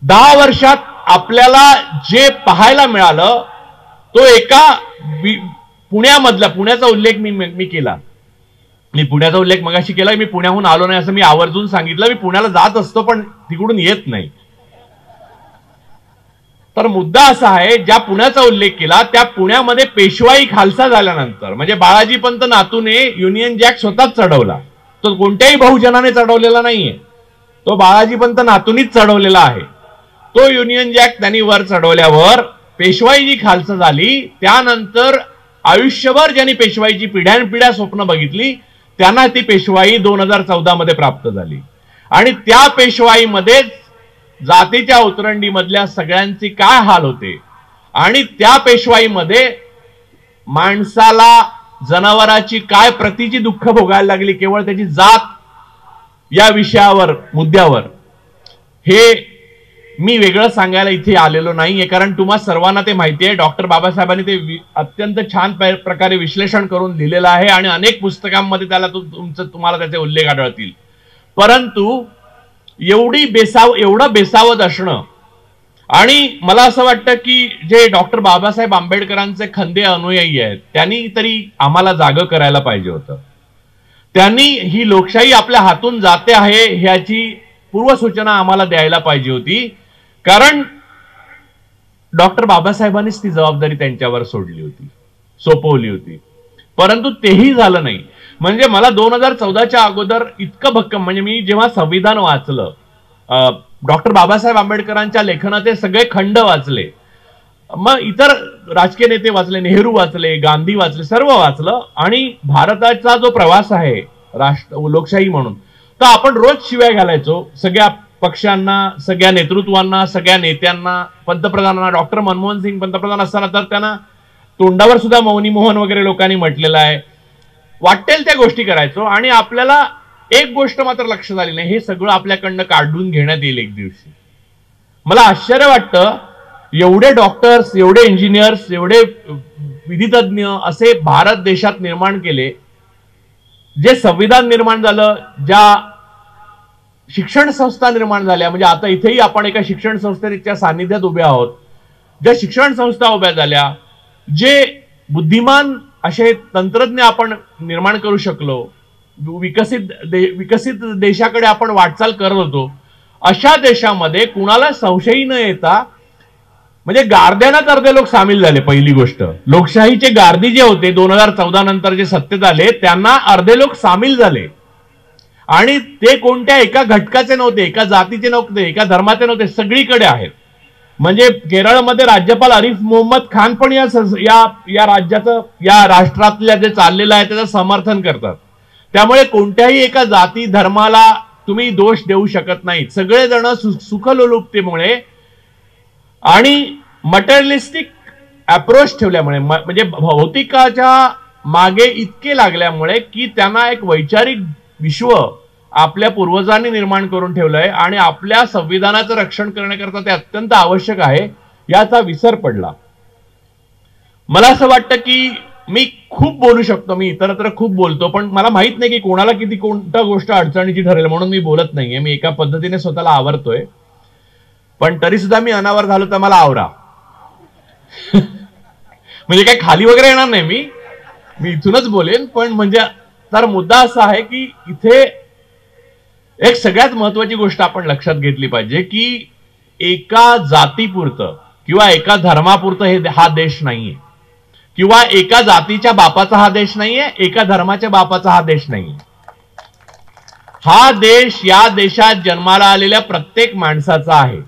10 वर्षात आपल्याला जे पाहायला मिळालं तो एका पुण्याचा उल्लेख मी केला. मी पुण्याचा उल्लेख मगाशी केला. मी पुण्याहून आलो नाही असं मी आवर्जून सांगितलं. मी पुण्याला जात असतो पण तिकडून येत नाही. तर मुद्दा असा आहे, ज्या पुण्याचा उल्लेख केला त्या पुण्यामध्ये पेशवाई खालसा झाल्यानंतर म्हणजे बाळाजी पंत नातूने युनियन जॅक स्वतःच चढवला. तो कोणत्याही बहुजनाने चढवलेला नाहीये, तो बाळाजी पंत नातूनीच चढवलेला आहे. तो युनियन जॅक त्यांनी वर चढवल्यावर पेशवाई जी खालसा झाली, त्यानंतर आयुष्यभर ज्यांनी पेशवाईची पिढ्यानपिढ्या स्वप्न बघितली त्यांना ती पेशवाई 2014 मध्ये प्राप्त झाली. आणि त्या पेशवाईमध्ये जातीच्या उतरंडीमधल्या सगळ्यांचे काय हाल होते आणि त्या पेशवाईमध्ये माणसाला जनावराची काय प्रतीची दुःख भोगायला लागली केवळ त्याची जात या विषयावर मुद्द्यावर. हे मी वेगळं सांगायला इथे आलेलो नाहीये, कारण तुम्हा सर्वांना ते माहिती आहे. डॉक्टर बाबासाहेबांनी ते अत्यंत छान प्रकारे विश्लेषण करून लिहिलेलं आहे आणि अनेक पुस्तकांमध्ये तुम्हाला त्याचे उल्लेख आढळतील. परंतु एवढं बेसावत असणं, आणि मला असं वाटतं की जे डॉक्टर बाबासाहेब आंबेडकरांचे खंदे अनुयायी आहेत त्यांनी तरी आम्हाला जागं करायला पाहिजे होतं. त्यांनी ही लोकशाही आपल्या हातून जाते आहे ह्याची पूर्वसूचना आम्हाला द्यायला पाहिजे होती, कारण डॉक्टर बाबासाहेबांनीच ती जबाबदारी त्यांच्यावर सोपवली होती. परंतु तेही झालं नाही. म्हणजे मला 2014च्या अगोदर इतकं भक्कम, म्हणजे मी जेव्हा संविधान वाचलं, डॉक्टर बाबासाहेब आंबेडकरांच्या लेखनाचे सगळे खंड वाचले, मग इतर राजकीय नेते वाचले, नेहरू वाचले, गांधी वाचले, सर्व वाचलं. आणि भारताचा जो प्रवास आहे लोकशाही म्हणून, तर आपण रोज शिव्या घालायचो सगळ्या पक्षांना, सगळ्या नेतृत्वांना, सगळ्या नेत्यांना, पंतप्रधानांना. डॉक्टर मनमोहन सिंग पंतप्रधान असताना तर त्यांना तोंडावर सुद्धा मौनी मोहन वगैरे लोकांनी म्हटलेलं आहे. वाटेल त्या गोष्टी करायचो आणि आपल्याला एक गोष्ट मात्र लक्षात आली नाही, हे सगळं आपल्याकडनं काढून घेण्यात येईल एक दिवशी. मला आश्चर्य वाटतं, एवढे डॉक्टर्स, एवढे इंजिनियर्स, एवढे विधितज्ञ असे भारत देशात निर्माण केले, जे संविधान निर्माण झालं, ज्या शिक्षण संस्था निर्माण झाल्या, म्हणजे आता इथेही आपण एका शिक्षण संस्थेच्या सानिध्यात उभे आहोत, ज्या शिक्षण संस्था उभ्या झाल्या, जे बुद्धिमान असे तंत्रज्ञ आपण निर्माण करू शकलो, विकसित देशाकडे आपण वाटचाल करत होतो, अशा देशामध्ये कुणाला संशयी न येता म्हणजे गारद्यानात अर्धे लोक सामील झाले. पहिली गोष्ट, लोकशाहीचे गारदी जे होते 2014 नंतर जे सत्तेत आले त्यांना अर्धे लोक सामील झाले. आणि ते कोणत्या एका घटकाचे नव्हते, एका जातीचे नव्हते, एका धर्माचे नव्हते, सगळीकडे आहेत. म्हणजे केरळमध्ये राज्यपाल आरिफ मोहम्मद खान पण या राज्याचं, या राष्ट्रातल्या जे चाललेलं आहे त्याचं समर्थन करतात. त्यामुळे कोणत्याही एका जाती धर्माला तुम्ही दोष देऊ शकत नाही. सगळेजण सुखलोलुपतेमुळे आणि मटेरियलिस्टिक अप्रोच ठेवल्यामुळे, म्हणजे भौतिकाच्या मागे इतके लागल्यामुळे की त्यांना एक वैचारिक विश्व आपल्या पूर्वजांनी निर्माण करून ठेवलंय आणि आपल्या संविधानाचं रक्षण करण्याकरता ते अत्यंत आवश्यक आहे याचा विसर पडला. मला असं वाटतं की मी खूप बोलू शकतो, मी इतरत्र खूप बोलतो, पण मला माहित नाही की कोणाला किती कोणत्या गोष्ट अडचणीची ठरेल म्हणून मी बोलत नाहीये. मी एका पद्धतीने स्वतःला आवरतोय, पण तरी सुद्धा मी अनावर झालो तर मला आवरा. म्हणजे काही खाली वगैरे येणार नाही, मी इथूनच बोलेन. पण म्हणजे तर मुद्दा असा आहे की इथे एक सगळ्यात महत्वाची गोष्ट आपण लक्षात घेतली पाहिजे की एका जातीपुरतं किंवा एका धर्मापुरतं हा देश नाहीये, किंवा एका जातीच्या बापाचा हा देश नाहीये, एका धर्माच्या बापाचा हा देश नाहीये. हा देश या देशात जन्माला आलेल्या प्रत्येक माणसाचा आहे.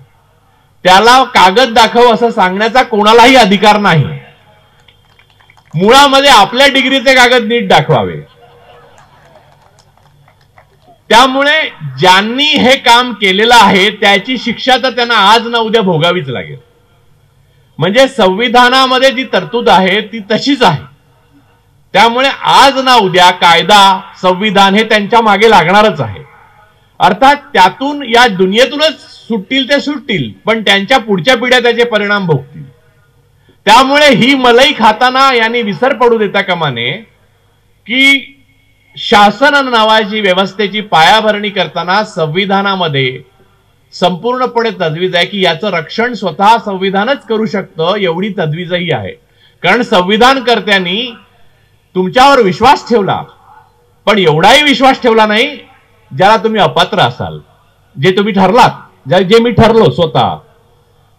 त्याला कागद दाखव असं सांगण्याचा कोणालाही अधिकार नाही. मुळामध्ये आपल्या डिग्रीचे कागद नीट दाखवावे. त्यामुळे ज्यांनी हे काम केलेलं आहे त्याची शिक्षा तर त्यांना आज ना उद्या भोगावीच लागेल. म्हणजे संविधानामध्ये जी तरतूद आहे ती तशीच आहे. त्यामुळे आज ना उद्या कायदा संविधान हे त्यांच्या मागे लागणारच आहे. अर्थात त्यातून या दुनियेतूनच सुटतील ते सुटतील, पण त्यांच्या पुढच्या पिढ्या त्याचे परिणाम भोगतील. त्यामुळे ही मलई खाताना यांनी विसर पडू देता कामा नये की शासन नावाची व्यवस्थेची पायाभरणी करताना संविधानामध्ये संपूर्णपणे तजवीज आहे की याचं रक्षण स्वतः संविधानच करू शकतं, एवढी तजवीजही आहे. कारण संविधानकर्त्यांनी तुमच्यावर विश्वास ठेवला, पण एवढाही विश्वास ठेवला नाही ज्याला तुम्ही अपात्र असाल, जे तुम्ही ठरलात, जे मी ठरलो स्वतः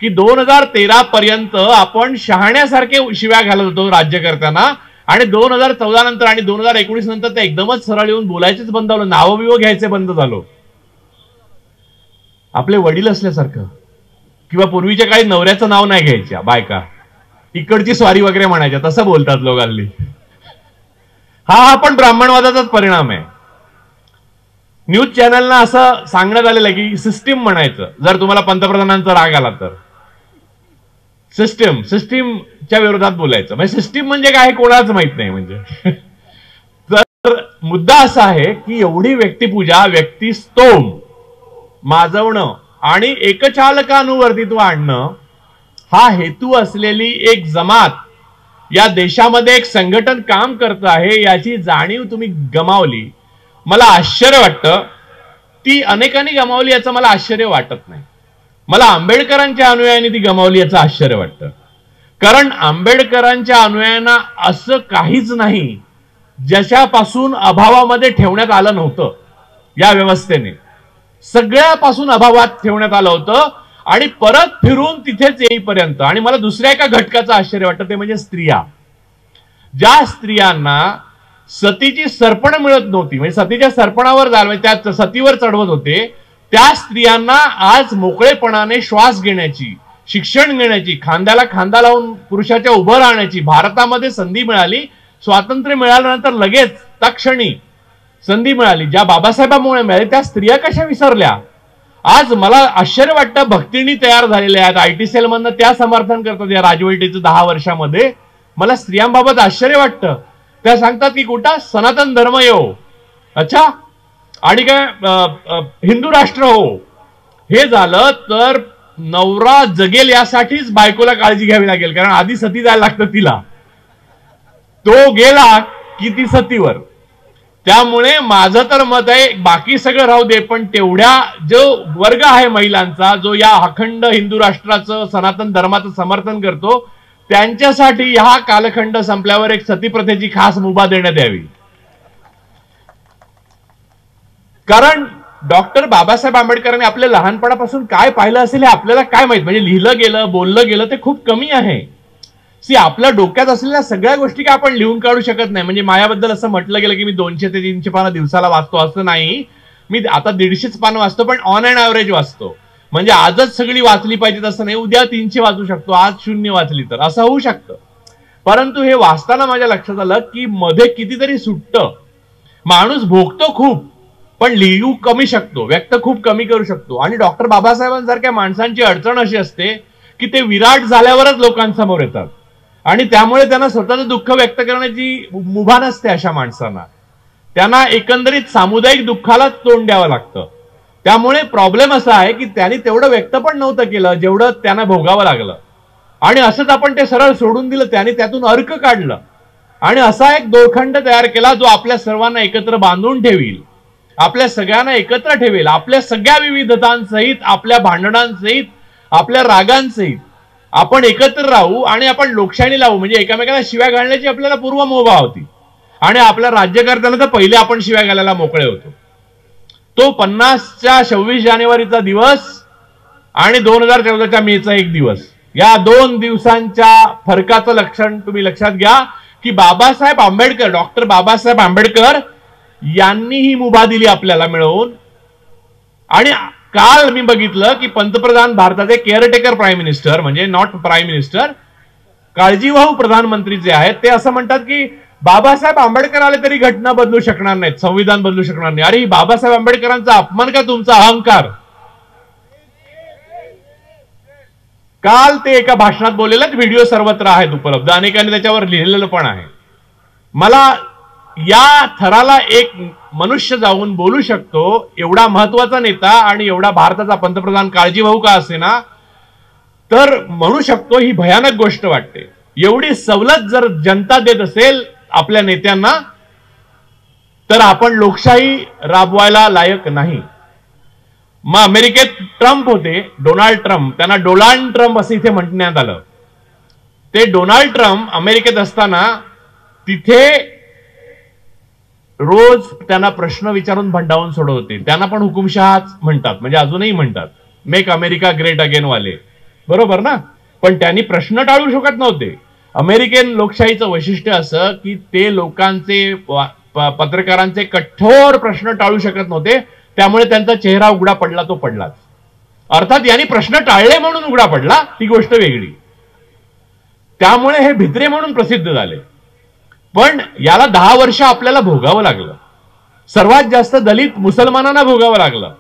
की 2013 पर्यंत आपण शहाण्यासारखे शिव्या घालत होतो राज्यकर्त्यांना, आणि 2014 नंतर आणि 2019 नंतर ते एकदमच सरळ येऊन बोलायचेच बंद झालं, नावं बिवं घ्यायचे बंद झालो. आपले वडील असल्यासारखं, किंवा पूर्वीच्या काळी नवऱ्याचं नाव नाही घ्यायच्या बायका, इकडची स्वारी वगैरे म्हणायच्या, तसं बोलतात लोक हल्ली. हा पण ब्राह्मणवादाचाच परिणाम आहे. न्यूज चॅनलना असं सांगण्यात आलेलं आहे की सिस्टीम म्हणायचं जर तुम्हाला पंतप्रधानांचा राग आला तर. सिस्टीमच्या विरोधात बोलायचं. म्हणजे सिस्टीम म्हणजे काय कोणालाच माहित नाही. म्हणजे तर मुद्दा असा आहे की एवढी व्यक्तिपूजा, व्यक्तिस्तोम माजवणं आणि एकचालकानुवर्तित्व आणणं हा हेतू असलेली एक जमात या देशामध्ये एक संघटन काम करत आहे याची जाणीव तुम्ही गमावली. मला आश्चर्य वाटतं. ती अनेकांनी गमावली याचं मला आश्चर्य वाटत नाही. मला आंबेडकरांच्या अनुयायांनी ती गमावली याचं आश्चर्य वाटतं. कारण आंबेडकरांच्या अनुयायांना असं काहीच नाही ज्याच्यापासून अभावामध्ये ठेवण्यात आलं नव्हतं. या व्यवस्थेने सगळ्यापासून अभावात ठेवण्यात आलं होतं आणि परत फिरून तिथेच येईपर्यंत. आणि मला दुसऱ्या एका घटकाचं आश्चर्य वाटतं ते म्हणजे स्त्रिया. ज्या स्त्रियांना सतीची सरपण मिळत नव्हती, म्हणजे सतीच्या सरपणावर त्या सतीवर चढवत होते, त्या स्त्रियांना आज मोकळेपणाने श्वास घेण्याची, शिक्षण घेण्याची, खांद्याला खांदा लावून पुरुषाच्या उभं राहण्याची भारतामध्ये संधी मिळाली. स्वातंत्र्य मिळाल्यानंतर लगेच तत्क्षणी संधी मिळाली. ज्या बाबासाहेबांमुळे मिळाली त्या स्त्रिया कशा विसरल्या. आज मला आश्चर्य वाटतं. भक्तिणी तयार झालेल्या आहेत, आयटी सेल मधनं त्या समर्थन करतात या राजवटीचं 10 वर्षामध्ये. मला स्त्रियांबाबत आश्चर्य वाटतं. त्या सांगतात की कुठं सनातन धर्म येऊ, अच्छा, आणि काय हिंदू राष्ट्र हो. हे झालं तर नवरा जगेल यासाठीच बायकोला काळजी घ्यावी लागेल, कारण आधी सती जायला लागतं तिला. तो गेला की ती सतीवर. त्यामुळे माझं तर मत आहे बाकी सगळं राहू दे, पण तेवढ्या जो वर्ग आहे महिलांचा जो या अखंड हिंदू राष्ट्राचं सनातन धर्माचं समर्थन करतो त्यांच्यासाठी हा कालखंड संपल्यावर एक सतीप्रथेची खास मुभा देण्यात यावी. कारण डॉक्टर बाबासाहेब आंबेडकरांनी आपल्या लहानपणापासून काय पाहिलं असेल हे आपल्याला काय माहित. म्हणजे लिहिलं गेलं, बोललं गेलं ते खूप कमी आहे. आपल्या डोक्यात असलेल्या सगळ्या गोष्टी काय आपण लिहून काढू शकत नाही. म्हणजे माझ्याबद्दल असं म्हटलं गेलं की मी 200 ते 300 पानं दिवसाला वाचतो, असं नाही. मी आता 150 पानं वाचतो, पण ऑन अँड ॲव्हरेज वाचतो. म्हणजे आजच सगळी वाचली पाहिजे तसं नाही, उद्या 300 वाचू शकतो, आज 0 वाचली तर असं होऊ शकतं. परंतु हे वाचताना माझ्या लक्षात आलं की मध्ये कितीतरी सुटतं. माणूस भोगतो खूप, पण लिहू कमी शकतो, व्यक्त खूप कमी करू शकतो. आणि डॉक्टर बाबासाहेबांसारख्या माणसांची अडचण अशी असते की ते विराट झाल्यावरच लोकांसमोर येतात आणि त्यामुळे त्यांना स्वतःचं दुःख व्यक्त करण्याची मुभा नसते. अशा माणसांना त्यांना एकंदरीत सामुदायिक दुःखालाच तोंड द्यावं लागतं. त्यामुळे प्रॉब्लेम असा आहे की त्यांनी तेवढं व्यक्त पण नव्हतं केलं जेवढं त्यांना भोगावं लागलं. आणि असंच आपण ते सरळ सोडून दिलं. त्यांनी त्यातून अर्क काढलं आणि असा एक दोरखंड तयार केला जो आपल्या सर्वांना एकत्र बांधून ठेवील, आपल्या सगळ्यांना एकत्र ठेवेल, आपल्या सगळ्या विविधतांसहित, आपल्या भांडणांसहित, आपल्या रागांसहित आपण एकत्र राहू आणि आपण लोकशाही लावू. म्हणजे एकमेकांना शिव्या घालण्याची आपल्याला पूर्व मुभा होती आणि आपल्या राज्यकर्त्यांना तर पहिले आपण शिव्या घालायला मोकळे होतो. तो 50च्या 26 जानेवारीचा दिवस आणि 2014च्या मेचा एक दिवस, या 2 दिवसांच्या फरकाचं लक्षण तुम्ही लक्षात घ्या की बाबासाहेब आंबेडकर, डॉक्टर बाबासाहेब आंबेडकर यांनी ही मुभा दिली आपल्याला मिळवून. आणि काल मी बघितलं की पंतप्रधान, भारताचे केअरटेकर प्राईम मिनिस्टर, म्हणजे नॉट प्राईम मिनिस्टर, काळजीवाहू प्रधानमंत्री जे आहेत ते असं म्हणतात की बाबासाहेब आंबेडकर आले तरी घटना बदलू शकणार नाहीत, संविधान बदलू शकणार नाही. अरे बाबासाहेब आंबेडकरांचा अपमान का तुमचा अहंकार? काल ते एका भाषणात बोललेला, व्हिडिओ सर्वत्र आहेत उपलब्ध, अनेकांनी त्याच्यावर लिहिलेलं पण आहे. मला या थराला एक मनुष्य जाऊन बोलू शकतो, एवढा महत्वाचा नेता आणि एवढा भारताचा पंतप्रधान काळजीवाहू का असेना, तर म्हणू शकतो ही भयानक गोष्ट वाटते. एवढी सवलत जर जनता देत असेल आपल्या नेत्यांना, तर आपण लोकशाही राबवायला लायक नाही. मग अमेरिकेत ट्रम्प होते, डोनाल्ड ट्रम्प, त्यांना डोनाल्ड ट्रम्प असं इथे म्हणण्यात आलं. ते डोनाल्ड ट्रम्प अमेरिकेत असताना तिथे रोज त्यांना प्रश्न विचारून भंडावून सोडत होते. त्यांना पण हुकुमशहाच म्हणतात, म्हणजे अजूनही म्हणतात, मेक अमेरिका ग्रेट अगेन वाले, बरोबर ना? पण त्यांनी प्रश्न टाळू शकत नव्हते. अमेरिकन लोकशाहीचं वैशिष्ट्य असं की ते लोकांचे, पत्रकारांचे कठोर प्रश्न टाळू शकत नव्हते, त्यामुळे त्यांचा चेहरा उघडा पडला तो पडलाच. अर्थात यांनी प्रश्न टाळले म्हणून उघडा पडला, ती गोष्ट वेगळी. त्यामुळे हे भित्रे म्हणून प्रसिद्ध झाले. पण याला 10 वर्ष आपल्याला भोगावं लागलं. सर्वात जास्त दलित मुसलमानांना भोगावं लागलं,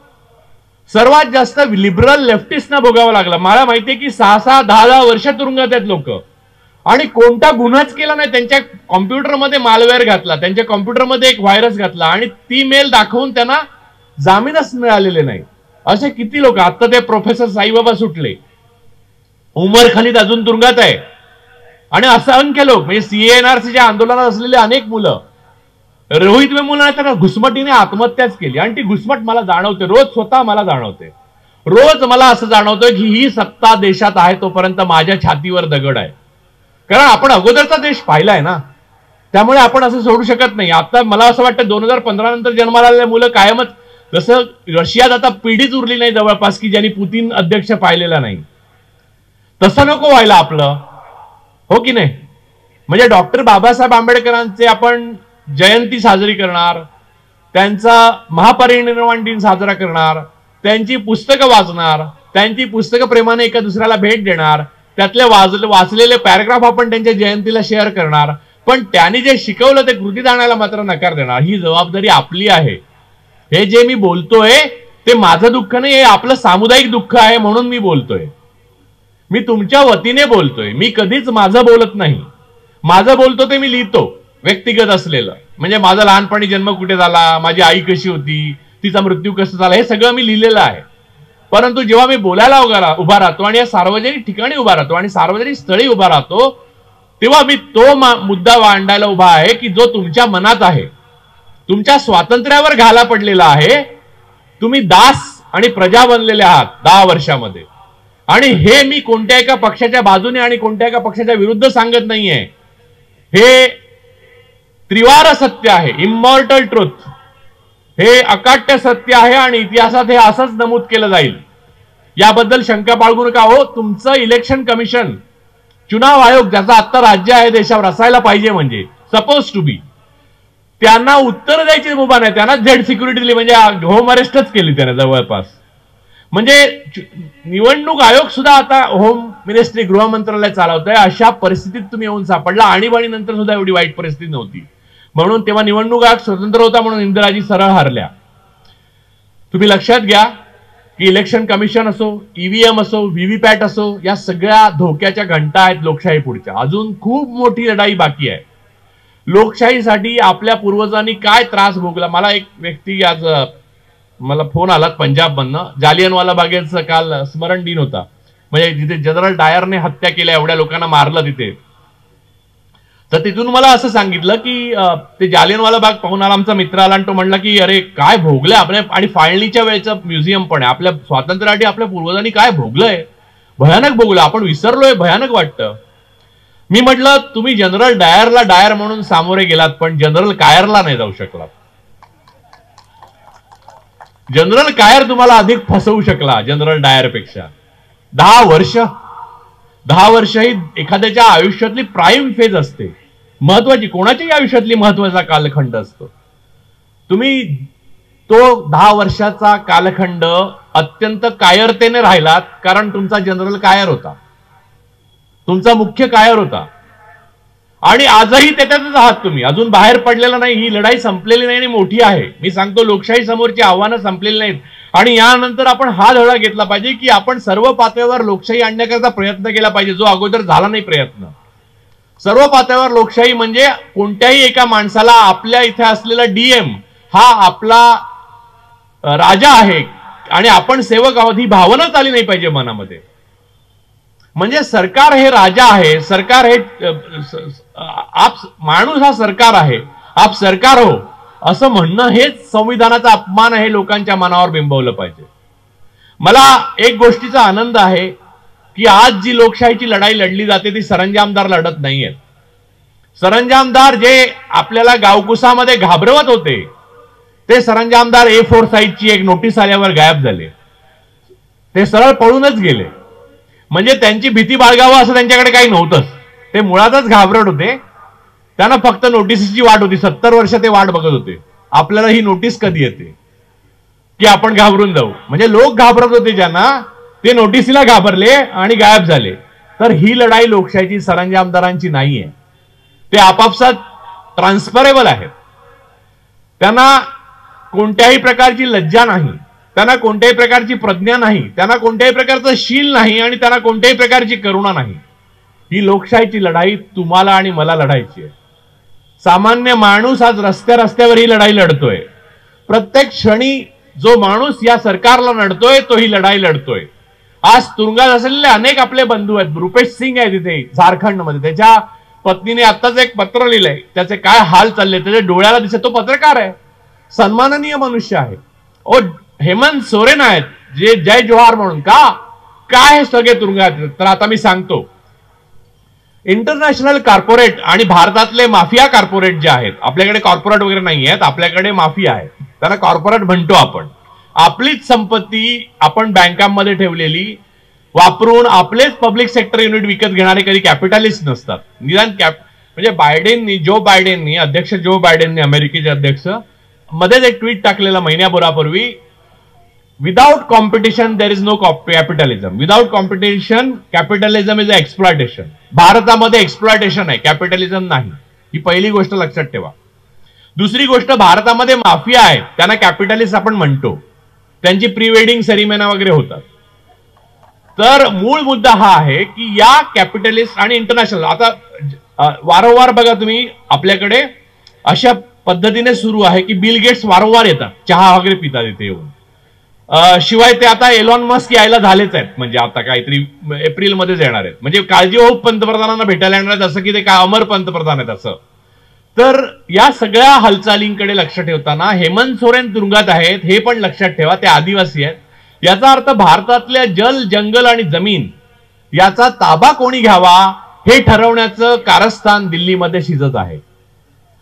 सर्वात जास्त लिबरल लेफ्टिस्टना भोगावं लागलं. मला माहितीये की 6-6, 10-10 वर्ष तुरुंगात आहेत लोक, आणि कोणता गुन्हाच केला नाही. त्यांच्या कॉम्प्युटरमध्ये मालवेअर घातला, त्यांच्या कॉम्प्युटरमध्ये एक व्हायरस घातला, आणि ती मेल दाखवून त्यांना जामीनच मिळालेले नाही. असे किती लोक. आता ते प्रोफेसर साईबाबा सुटले, उमर खालिद अजून तुरुंगात आहे, आणि असंख्य लोक, म्हणजे सीएनआरसीच्या आंदोलनात असलेले अनेक मुलं. रोहित वेमुला त्यांना घुसमटीने आत्महत्याच केली, आणि ती घुसमट मला जाणवते रोज, स्वतः मला जाणवते रोज. मला असं जाणवतं की ही सत्ता देशात आहे तोपर्यंत माझ्या छातीवर दगड आहे, कारण आपण अगोदरचा देश पाहिलाय ना, त्यामुळे आपण असं सोडू शकत नाही. आता मला असं वाटतं 2015 नंतर जन्माला आलेल्या मुलं कायमच, जसं रशियात आता पिढीच उरली नाही जवळपास की ज्यांनी पुतीन अध्यक्ष पाहिलेला नाही, तसं नको व्हायला आपलं, हो की नाही? म्हणजे डॉक्टर बाबासाहेब आंबेडकरांचे आपण जयंती साजरी करणार, त्यांचा महापरिनिर्वाण दिन साजरा करणार, त्यांची पुस्तकं वाचणार, त्यांची पुस्तकं प्रेमाने एका दुसऱ्याला भेट देणार, त्यातले वाचलेले पॅराग्राफ आपण त्यांच्या जयंतीला शेअर करणार, पण त्यांनी जे शिकवलं ते कृतीत आणायला मात्र नकार देणार. ही जबाबदारी आपली आहे. हे जे मी बोलतोय ते माझं दुःख नाही, हे आपलं सामुदायिक दुःख आहे, म्हणून मी बोलतोय. मी तुमच्या वतीने बोलतोय, मी कधीच माझं बोलत नाही. माझं बोलतो ते मी लिहितो, व्यक्तिगत असलेलं, म्हणजे माझा लहानपणी जन्म कुठे झाला, माझी आई कशी होती, तिचा मृत्यू कसा झाला, हे सगळं मी लिहिलेलं आहे. परंतु जेव्हा मी बोलायला उभा राहतो आणि या सार्वजनिक ठिकाणी उभा राहतो आणि सार्वजनिक स्थळी उभा राहतो, तेव्हा मी तो मुद्दा मांडायला उभा आहे की जो तुमच्या मनात आहे, तुमच्या स्वातंत्र्यावर घाला पडलेला आहे. तुम्ही दास आणि प्रजा बनलेले आहात 10 वर्षामध्ये, आणि हे मी कोणत्या एका पक्षाच्या बाजूने आणि कोणत्या एका पक्षाच्या विरुद्ध सांगत नाहीये. हे त्रिवार सत्य आहे, इमॉर्टल ट्रुथ, हे अकाट्य सत्य आहे, आणि इतिहासात हे असंच नमूद केलं जाईल. याबद्दल शंका बाळगू नका. हो, तुमचं इलेक्शन कमिशन, चुनाव आयोग, ज्याचा आता राज्य आहे देशावर, असायला पाहिजे, म्हणजे सपोज टू बी, त्यांना उत्तर द्यायची मुभा नाही. त्यांना झेड सिक्युरिटी दिली, म्हणजे होम अरेस्टच केली त्याने जवळपास. म्हणजे निवडणूक आयोग सुद्धा आता होम मिनिस्ट्री, गृह मंत्रालय चालवत आहे. अशा परिस्थितीत तुम्ही येऊन सापडला. आणीबाणीनंतर सुद्धा एवढी वाईट परिस्थिती नव्हती, म्हणून तेव्हा निवडणूक आयोग स्वतंत्र होता, म्हणून इंदिराजी सरळ हारल्या. तुम्ही लक्षात घ्या की इलेक्शन कमिशन असो, ईव्हीएम असो, व्हीव्हीपॅट असो, या सगळ्या धोक्याच्या घंटा आहेत लोकशाही पुढच्या. अजून खूप मोठी लढाई बाकी आहे. लोकशाहीसाठी आपल्या पूर्वजांनी काय त्रास भोगला. मला एक व्यक्ती, आज मला फोन आला पंजाबमधनं, जालियनवाला बागेचं काल स्मरण दिन होता, म्हणजे जिथे जनरल डायरने हत्या केल्या, एवढ्या लोकांना मारलं तिथे. तर तिथून मला असं सांगितलं की ते जालियनवाला बाग पाहून आला आमचा मित्र आला, आणि तो म्हणला की अरे काय भोगलंय आपल्या, आणि फाळणीच्या वेळेचं म्युझियम पण आहे. आपल्या स्वातंत्र्यासाठी आपल्या पूर्वजांनी काय भोगलंय, भयानक भोगलं, आपण विसरलोय, भयानक वाटतं. मी म्हटलं तुम्ही जनरल डायरला डायर म्हणून सामोरे गेलात, पण जनरल कायरला नाही जाऊ शकलात. जनरल कायर तुम्हाला अधिक फसवू शकला जनरल डायर पेक्षा. 10 वर्ष ही एखाद्याच्या आयुष्यातली प्राईम फेज असते, महत्वाची, कोणाच्याही आयुष्यातली महत्वाचा कालखंड असतो. तुम्ही तो 10 वर्षाचा कालखंड अत्यंत कायरतेने राहिलात, कारण तुमचा जनरल कायर होता, तुमचा मुख्य कायर होता. आणि आजही त्याच्यातच आहात तुम्ही, अजून बाहेर पडलेला नाही. ही लढाई संपलेली नाही आणि मोठी आहे. मी सांगतो, लोकशाही समोरची आव्हानं संपलेली नाहीत. आणि यानंतर आपण हा धडा घेतला पाहिजे की आपण सर्व पातळीवर लोकशाही आणण्याकरता प्रयत्न केला पाहिजे, जो अगोदर झाला नाही प्रयत्न. सर्व पातळीवर लोकशाही म्हणजे कोणत्याही एका माणसाला आपल्या इथे असलेला डीएम हा आपला राजा आहे आणि आपण सेवक आहोत ही भावनाच आली नाही पाहिजे मनामध्ये. म्हणजे सरकार हे राजा आहे, सरकार हे आप, माणूस हा सरकार आहे, आप सरकार हो असं म्हणणं हेच संविधानाचा अपमान आहे, लोकांच्या मनावर बिंबवलं पाहिजे. मला एक गोष्टीचा आनंद आहे की आज जी लोकशाहीची लढाई लढली जाते ती सरंजामदार लढत नाहीयेत. सरंजामदार जे आपल्याला गावकुसामध्ये घाबरवत होते ते सरंजामदार A4 साईजची एक नोटीस आल्यावर गायब झाले, ते सरळ पळूनच गेले. म्हणजे त्यांची भीती बाळगावं असं त्यांच्याकडे काही नव्हतंच, ते मुळातच घाबरट होते. त्यांना फक्त नोटीसची वाट होती. 70 वर्ष ते वाट बघत होते, आपल्याला ही नोटीस कधी येते की आपण घाबरून जाऊ. म्हणजे लोक घाबरत होते ज्यांना, ते नोटीसीला घाबरले आणि गायब झाले. तर ही लढाई लोकशाहीची सरंजामदारांची नाहीये, ते आपापसात ट्रान्सफरेबल आहेत. त्यांना कोणत्याही प्रकारची लज्जा नाही, त्यांना कोणत्याही प्रकारची प्रज्ञा नाही, त्यांना कोणत्याही प्रकारचं शील नाही आणि त्यांना कोणत्याही प्रकारची करुणा नाही. ही लोकशाहीची लढाई तुम्हाला आणि मला लढायची आहे. सामान्य माणूस आज रस्त्यावर ही लढाई लढतोय. प्रत्येक क्षणी जो माणूस या सरकारला लढतोय तो ही लढाई लढतोय. आज तुरुंगात असलेले अनेक आपले बंधू आहेत. रुपेश सिंग आहे तिथे झारखंडमध्ये, त्याच्या पत्नीने आत्ताच एक पत्र लिहिलंय, त्याचे काय हाल चालले त्याच्या डोळ्याला दिसत. तो पत्रकार आहे, सन्माननीय मनुष्य आहे. ओ हेमंत सोरेन आहेत जे जय जोहार म्हणून काय हे सगळे तुरुंगात. तर आता मी सांगतो, इंटरनॅशनल कॉर्पोरेट आणि भारतातले माफिया कॉर्पोरेट जे आहेत, आपल्याकडे कॉर्पोरेट वगैरे नाही आहेत, आपल्याकडे माफिया आहेत, त्यांना कॉर्पोरेट म्हणतो आपण. आपलीच संपत्ती आपण बँकांमध्ये ठेवलेली वापरून आपलेच पब्लिक सेक्टर युनिट विकत घेणारे कधी कॅपिटलिस्ट नसतात. निदान म्हणजे जो बायडेननी अध्यक्ष जो बायडेननी अमेरिकेचे अध्यक्ष मध्येच एक ट्विट टाकलेला महिन्याभरापूर्वी, without competition there is no capitalism, without competition capitalism is exploitation. भारतामध्ये एक्सप्लॉयटेशन आहे, कॅपिटलिझम नाही. ही पहिली गोष्ट लक्षात ठेवा. दुसरी गोष्ट, भारतामध्ये माफिया आहेत, त्यांना कॅपिटलिस्ट आपण म्हणतो, त्यांची प्री वेडिंग सेरेमनी वगैरे होतात. तर मूळ मुद्दा हा आहे की या कॅपिटलिस्ट आणि इंटरनॅशनल, आता वारंवार बघा तुम्ही आपल्याकडे अशा पद्धतीने सुरू आहे की बिल गेट्स वारंवार येतात, चहा वगैरे पितात इथे येऊन. शिवाय ते आता एलॉन मस्क यायला झालेच आहेत, म्हणजे आता काहीतरी एप्रिलमध्येच येणार आहेत. म्हणजे काळजी हो पंतप्रधानांना भेटायला येणार आहेत, असं की ते काय अमर पंतप्रधान आहेत असं. तर या सगळ्या हालचालींकडे लक्ष ठेवताना हेमंत सोरेन तुरुंगात आहेत हे पण लक्षात ठेवा, ते आदिवासी आहेत. याचा अर्थ भारतातल्या जल, जंगल आणि जमीन याचा ताबा कोणी घ्यावा हे ठरवण्याचं कारस्थान दिल्लीमध्ये शिजत आहे.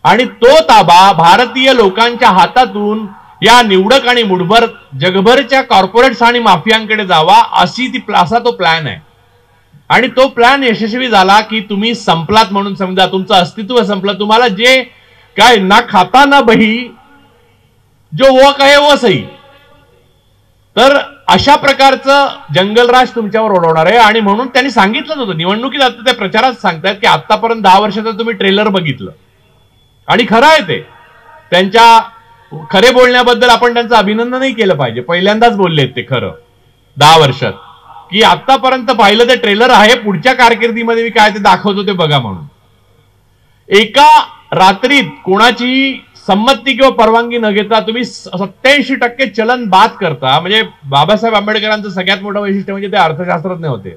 आणि तो ताबा भारतीय लोकांच्या हातातून या निवडक आणि मुठभर जगभरच्या कॉर्पोरेट्स आणि माफियांकडे जावा असा तो प्लॅन आहे. आणि तो प्लॅन यशस्वी झाला की तुम्ही संपलात म्हणून समजा, तुमचं अस्तित्व संपलं. तुम्हाला जे काय ना खाता ना बही, जो वो कहे वो सही. तर अशा प्रकारचं जंगलराज तुमच्यावर ओढवणार आहे. आणि म्हणून त्यांनी सांगितलंच होतं निवडणुकीत, आता त्या प्रचारात सांगतात की आतापर्यंत 10 वर्षाचं तुम्ही ट्रेलर बघितलं आणि खरं आहे ते. त्यांच्या खरे बोलण्याबद्दल आपण त्यांचं अभिनंदनही केलं पाहिजे. पहिल्यांदाच बोललेत ते खरं 10 वर्षात, की आतापर्यंत पाहिलं ते ट्रेलर आहे, पुढच्या कारकिर्दीमध्ये मी काय ते दाखवतो ते बघा म्हणून. एका रात्रीत कोणाची संमती किंवा परवानगी न घेता तुम्ही 87% चलन बाद करता. म्हणजे बाबासाहेब आंबेडकरांचं सगळ्यात मोठं वैशिष्ट्य म्हणजे ते अर्थशास्त्रज्ञ होते.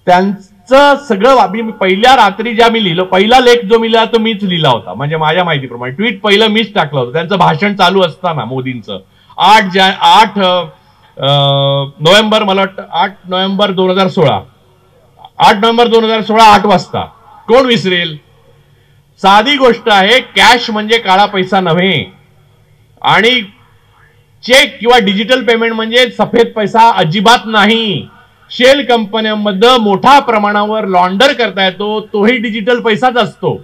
त्यांचं सगळं पहिल्या रात्री ज्या मी लिहिलं, पहिला लेख जो मी लिहिला तो मीच लिहिला होता, म्हणजे माझ्या माहितीप्रमाणे ट्विट पहिलं मीच टाकलं होतं. त्यांचं भाषण चालू असताना मोदींचं 8 नोव्हेंबर, मला वाटतं 8 नोव्हेंबर 2016, 8 नोव्हेंबर 2016 8 वाजता. कोण विसरेल? साधी गोष्ट आहे, कॅश म्हणजे काळा पैसा नव्हे. आणि चेक किंवा डिजिटल पेमेंट म्हणजे सफेद पैसा अजिबात नाही. शेल कंपन्यांमध्ये मोठ्या प्रमाणावर लॉन्डर करता येतो, तोही डिजिटल पैसाच असतो,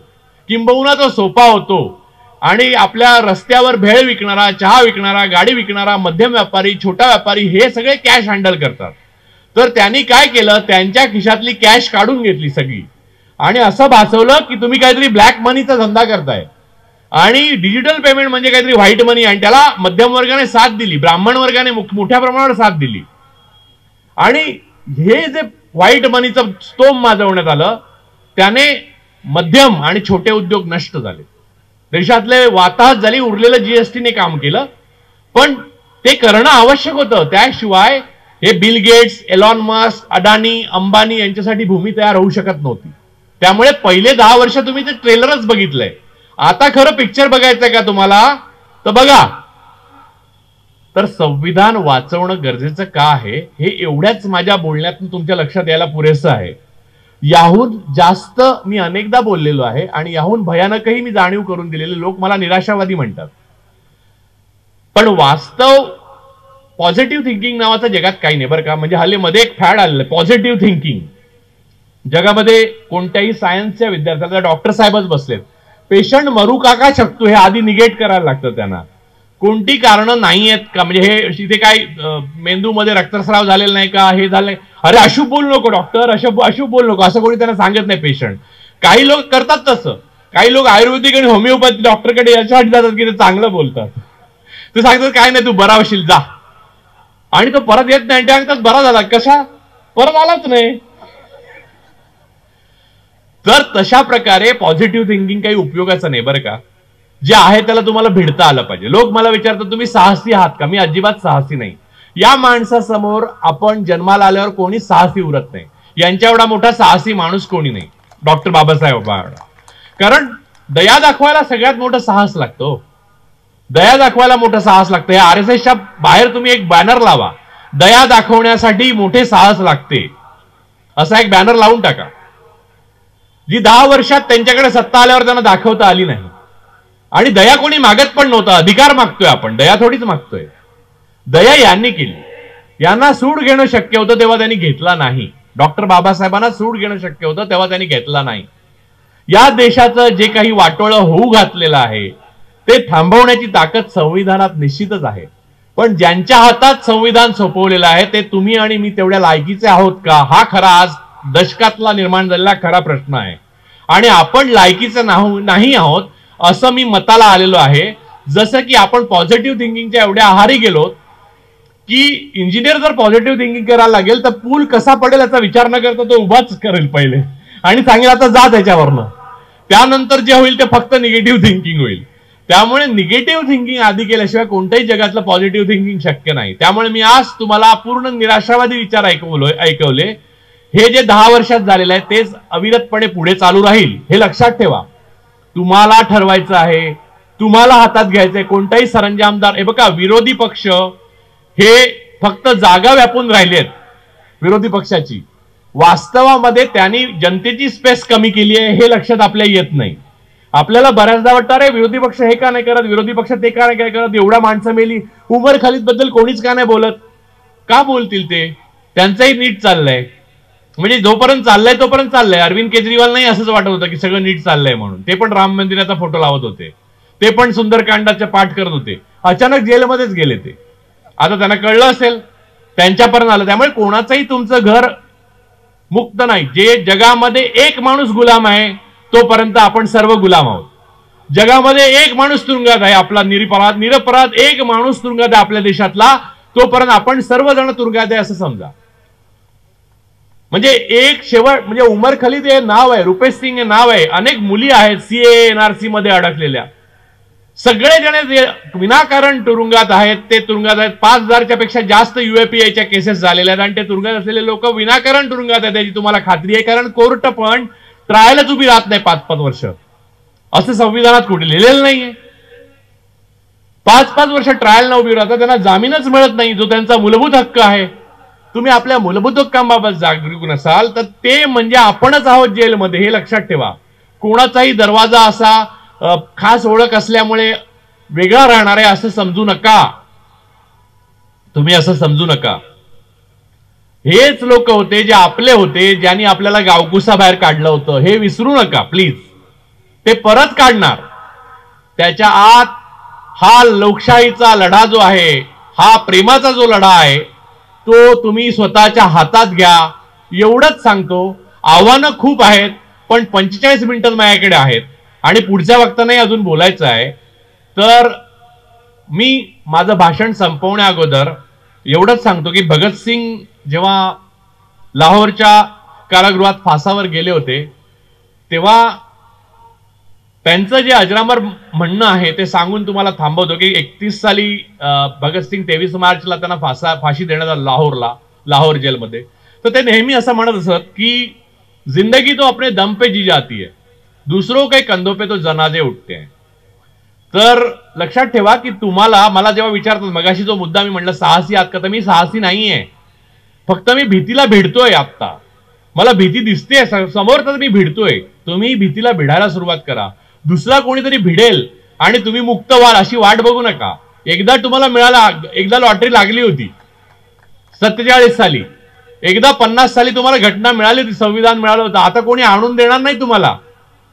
किंबहुना तो सोपा होतो. आणि आपल्या रस्त्यावर भेळ विकणारा, चहा विकणारा, गाडी विकणारा, मध्यम व्यापारी, छोटा व्यापारी हे सगळे कॅश हँडल करतात. तर त्यांनी काय केलं, त्यांच्या खिशातली कॅश काढून घेतली सगळी आणि असं भासवलं की तुम्ही काहीतरी ब्लॅक मनीचा धंदा करताय आणि डिजिटल पेमेंट म्हणजे काहीतरी व्हाईट मनी. आणि त्याला मध्यम वर्गाने साथ दिली, ब्राह्मण वर्गाने मोठ्या प्रमाणावर साथ दिली. आणि हे जे व्हाईट मनीचं स्तोम माजवण्यात आलं त्याने मध्यम आणि छोटे उद्योग नष्ट झाले. देशातले वाताहत झाली, उरलेलं जीएसटीने काम केलं, पण ते करणं आवश्यक होतं. त्याशिवाय हे बिल गेट्स, एलॉन मस्क, अडानी, अंबानी यांच्यासाठी भूमी तयार होऊ शकत नव्हती. त्यामुळे पहिले 10 वर्ष तुम्ही ते ट्रेलरच बघितलंय. आता खरं पिक्चर बघायचंय का तुम्हाला तर बघा. तर संविधान वाचवणं गरजेचं का आहे हे एवढ्याच माझ्या बोलण्यातून तुमच्या लक्षात यायला पुरेसं आहे. याहून जास्त मी अनेकदा बोललेलो आहे आणि याहून भयानकही मी जाणीव करून दिलेले लोक मला निराशावादी म्हणतात. पण वास्तव पॉझिटिव्ह थिंकिंग नावाचं जगात काही नाही बरं का. म्हणजे हल्ली मध्ये एक फॅड आलेलं पॉझिटिव्ह थिंकिंग. जगामध्ये कोणत्याही सायन्सच्या विद्यार्थ्याला डॉक्टर साहेबच बसलेत, पेशंट मरू का शकतो हे आधी निगेट करायला लागतं त्यांना. कोणती कारणं नाही आहेत का, म्हणजे हे इथे काय मेंदूमध्ये रक्तस्राव झालेला नाही का, हे झालंय, अरे अशुभ बोलू नको डॉक्टर, अशुभ बोलू नको असं कोणी त्यांना सांगत नाही पेशंट. काही लोक करतात तसं, काही लोक आयुर्वेदिक आणि होमिओपॅथी डॉक्टरकडे याच्यासाठी जातात की ते चांगलं बोलतात. ते सांगतात काय नाही तू बरा होशील जा, आणि तो परत येत नाही. ते सांगतात बरा झाला कशा, परत आलाच नाही. तर तशा प्रकारे पॉझिटिव्ह थिंकिंग काही उपयोगाचं नाही बरं का. जे आहे त्याला तुम्हाला भिडता आलं पाहिजे. लोक मला विचारतात तुम्ही साहसी आहात का, मी अजिबात साहसी नाही. या माणसासमोर आपण जन्माला आल्यावर कोणी साहसी उरत नाही. यांच्या एवढा मोठा साहसी माणूस कोणी नाही, डॉक्टर बाबासाहेब एवढा. कारण दया दाखवायला सगळ्यात मोठं साहस लागतो. दया दाखवायला मोठं साहस लागतं. या RSSच्या बाहेर तुम्ही एक बॅनर लावा, दया दाखवण्यासाठी मोठे साहस लागते, असा एक बॅनर लावून टाका. जी 10 वर्षात त्यांच्याकडे सत्ता आल्यावर त्यांना दाखवता आली नाही. आणि दया कोणी मागत पण नव्हता, अधिकार मागतोय आपण, दया थोडीच मागतोय. दया यांनी केली. यांना सूड घेणं शक्य होतं तेव्हा त्यांनी घेतला नाही. डॉक्टर बाबासाहेबांना सूड घेणं शक्य होतं तेव्हा त्यांनी घेतला नाही. या देशाचं जे काही वाटोळं होऊ घातलेलं आहे ते थांबवण्याची ताकद संविधानात निश्चितच आहे. पण ज्यांच्या हातात संविधान सोपवलेलं आहे ते तुम्ही आणि मी तेवढ्या लायकीचे आहोत का, हा खरा आज दशकातला निर्माण झालेला खरा प्रश्न आहे. आणि आपण लायकीचे नाही आहोत असं मी मताला आलेलो आहे. जसं की आपण पॉझिटिव्ह थिंकिंगच्या एवढ्या आहारी गेलो की इंजिनियर जर पॉझिटिव्ह थिंकिंग करायला लागेल तर पूल कसा पडेल याचा विचार न करता तो उभाच करेल पहिले आणि सांगेल आता जा त्याच्यावरनं. त्यानंतर जे होईल ते फक्त निगेटिव्ह थिंकिंग होईल. त्यामुळे निगेटिव्ह थिंकिंग आधी केल्याशिवाय कोणत्याही जगातलं पॉझिटिव्ह थिंकिंग शक्य नाही. त्यामुळे मी आज तुम्हाला पूर्ण निराशावादी विचार ऐकवले. हे जे 10 वर्षात झालेलं आहे तेच अविरतपणे पुढे चालू राहील हे लक्षात ठेवा. तुम्हाला ठरवायचं आहे, तुम्हाला हातात घ्यायचंय. कोणताही सरंजामदार, हे बघा विरोधी पक्ष हे फक्त जागा व्यापून राहिलेत. विरोधी पक्षाची वास्तवामध्ये त्यांनी जनतेची स्पेस कमी केली आहे हे लक्षात आपल्या येत नाही. आपल्याला बऱ्याचदा वाटतं रे विरोधी पक्ष हे का नाही करत, विरोधी पक्ष ते का नाही करत, एवढ्या माणसं मेली, उमर खालिद बद्दल कोणीच का नाही बोलत. का बोलतील ते, त्यांचंही नीट चाललंय. म्हणजे जोपर्यंत चाललंय तोपर्यंत चाललंय. अरविंद केजरीवाल नाही असंच वाटत होतं की सगळं नीट चाललंय म्हणून. ते पण राम मंदिराचा फोटो लावत होते, ते पण सुंदरकांडाचे पाठ करत होते. अचानक जेलमध्येच गेले ते. आता त्यांना कळलं असेल, त्यांच्यापर्यंत आलं. त्यामुळे कोणाचंही तुमचं घर मुक्त नाही. जे जगामध्ये एक माणूस गुलाम आहे तोपर्यंत आपण सर्व गुलाम आहोत. जगामध्ये एक माणूस तुरुंगात आहे आपला निरपराध एक माणूस तुरुंगात आहे आपल्या देशातला, तोपर्यंत आपण सर्वजण तुरुंगात आहे असं समजा. म्हणजे एक शेवट, म्हणजे उमर खालिद हे नाव आहे, रुपेश सिंग हे नाव आहे, अनेक मुली आहेत CAA NRC मध्ये अडकलेल्या. सगळे जण विनाकारण तुरुंगात आहेत. ते तुरुंगात आहेत. 5000च्या पेक्षा जास्त UAPAच्या केसेस झालेल्या आहेत आणि ते तुरुंगात असलेले लोक विनाकारण तुरुंगात आहेत याची तुम्हाला खात्री आहे. कारण कोर्ट पण ट्रायलच उभी राहत नाही 5-5 वर्ष, असं संविधानात कुठे लिहिलेलं नाहीये. 5-5 वर्ष ट्रायल न उभी राहतात, त्यांना जामीनच मिळत नाही जो त्यांचा मूलभूत हक्क आहे. तुम्ही आपल्या मूलभूत हक्कांबाबत जागरूक नसाल तर ते म्हणजे आपणच आहोत जेलमध्ये, हे लक्षात ठेवा. कोणाचाही दरवाजा असा खास ओळख असल्यामुळे वेगळा राहणार आहे असं समजू नका. तुम्ही असं समजू नका. हेच लोक होते जे आपले होते, ज्यांनी आपल्याला गावकुसा बाहेर काढलं होतं. हे विसरू नका प्लीज. ते परत काढणार. त्याच्या आत हा लोकशाहीचा लढा जो आहे, हा प्रेमाचा जो लढा आहे, तो तुम्ही स्वतःच्या हातात घ्या. एवढंच सांगतो. आव्हानं खूप आहेत, पण 45 मिनिटं माझ्याकडे आहेत आणि पुढच्या वक्तांनाही अजून बोलायचं आहे. तर मी माझं भाषण संपवण्या अगोदर एवढंच सांगतो की भगतसिंग जेव्हा लाहोरच्या कारागृहात फासावर गेले होते, तेव्हा त्यांचं जे अजरामर म्हणणं आहे ते सांगून तुम्हाला थांबवतो की 31 साली भगतसिंग 23 मार्चला त्यांना फाशी देण्यात आली लाहोर जेलमध्ये. तर ते नेहमी असं म्हणत असत की जिंदगी तो अपने दम पे जी जाती है, दूसरों के कंधों पे तो जनाजे उठते हैं. तर लक्षात ठेवा की तुम्हाला, मला जेव्हा विचारतात, मगाशी जो मुद्दा मी म्हणलं साहसी आहात का, तर मी साहसी नाहीये. फक्त मी भीतीला भिडतोय. आता मला भीती दिसते समोर, तर मी भिडतोय. तुम्ही भीतीला भिडायला सुरुवात करा. दुसरा कोणीतरी भिडेल आणि तुम्ही मुक्त व्हाल अशी वाट बघू नका. एकदा तुम्हाला मिळाला, एकदा लॉटरी लागली होती 47 साली, एकदा 50 साली तुम्हाला घटना मिळाली होती, संविधान मिळालं होतं. आता कोणी आणून देणार नाही तुम्हाला.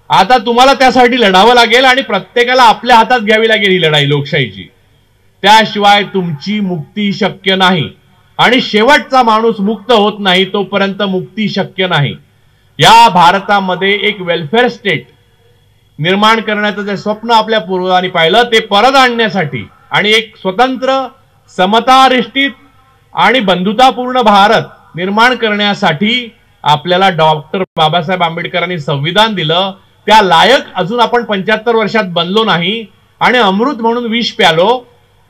आता तुम्हाला त्यासाठी लढावं लागेल आणि प्रत्येकाला आपल्या हातात घ्यावी लागेल ही लढाई लोकशाहीची. त्याशिवाय तुमची मुक्ती शक्य नाही. आणि शेवटचा माणूस मुक्त होत नाही तोपर्यंत मुक्ती शक्य नाही. या भारतामध्ये एक वेलफेअर स्टेट निर्माण करण्याचं जे स्वप्न आपल्या पूर्वजांनी पाहिलं, ते परत आणण्यासाठी आणि एक स्वतंत्र, समताधिष्ठित आणि बंधुतापूर्ण भारत निर्माण करण्यासाठी आपल्याला डॉक्टर बाबासाहेब आंबेडकरांनी संविधान दिलं. त्या लायक अजून आपण 75 वर्षात बनलो नाही आणि अमृत म्हणून विष प्यालो.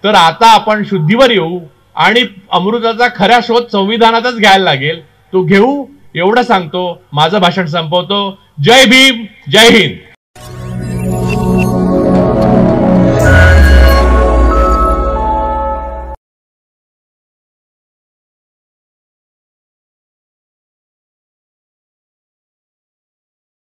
तर आता आपण शुद्धीवर येऊ आणि अमृताचा खरा शोध संविधानातच घ्यायला लागेल. तो घेऊ एवढं सांगतो. माझं भाषण संपवतो. जय भीम, जय हिंद.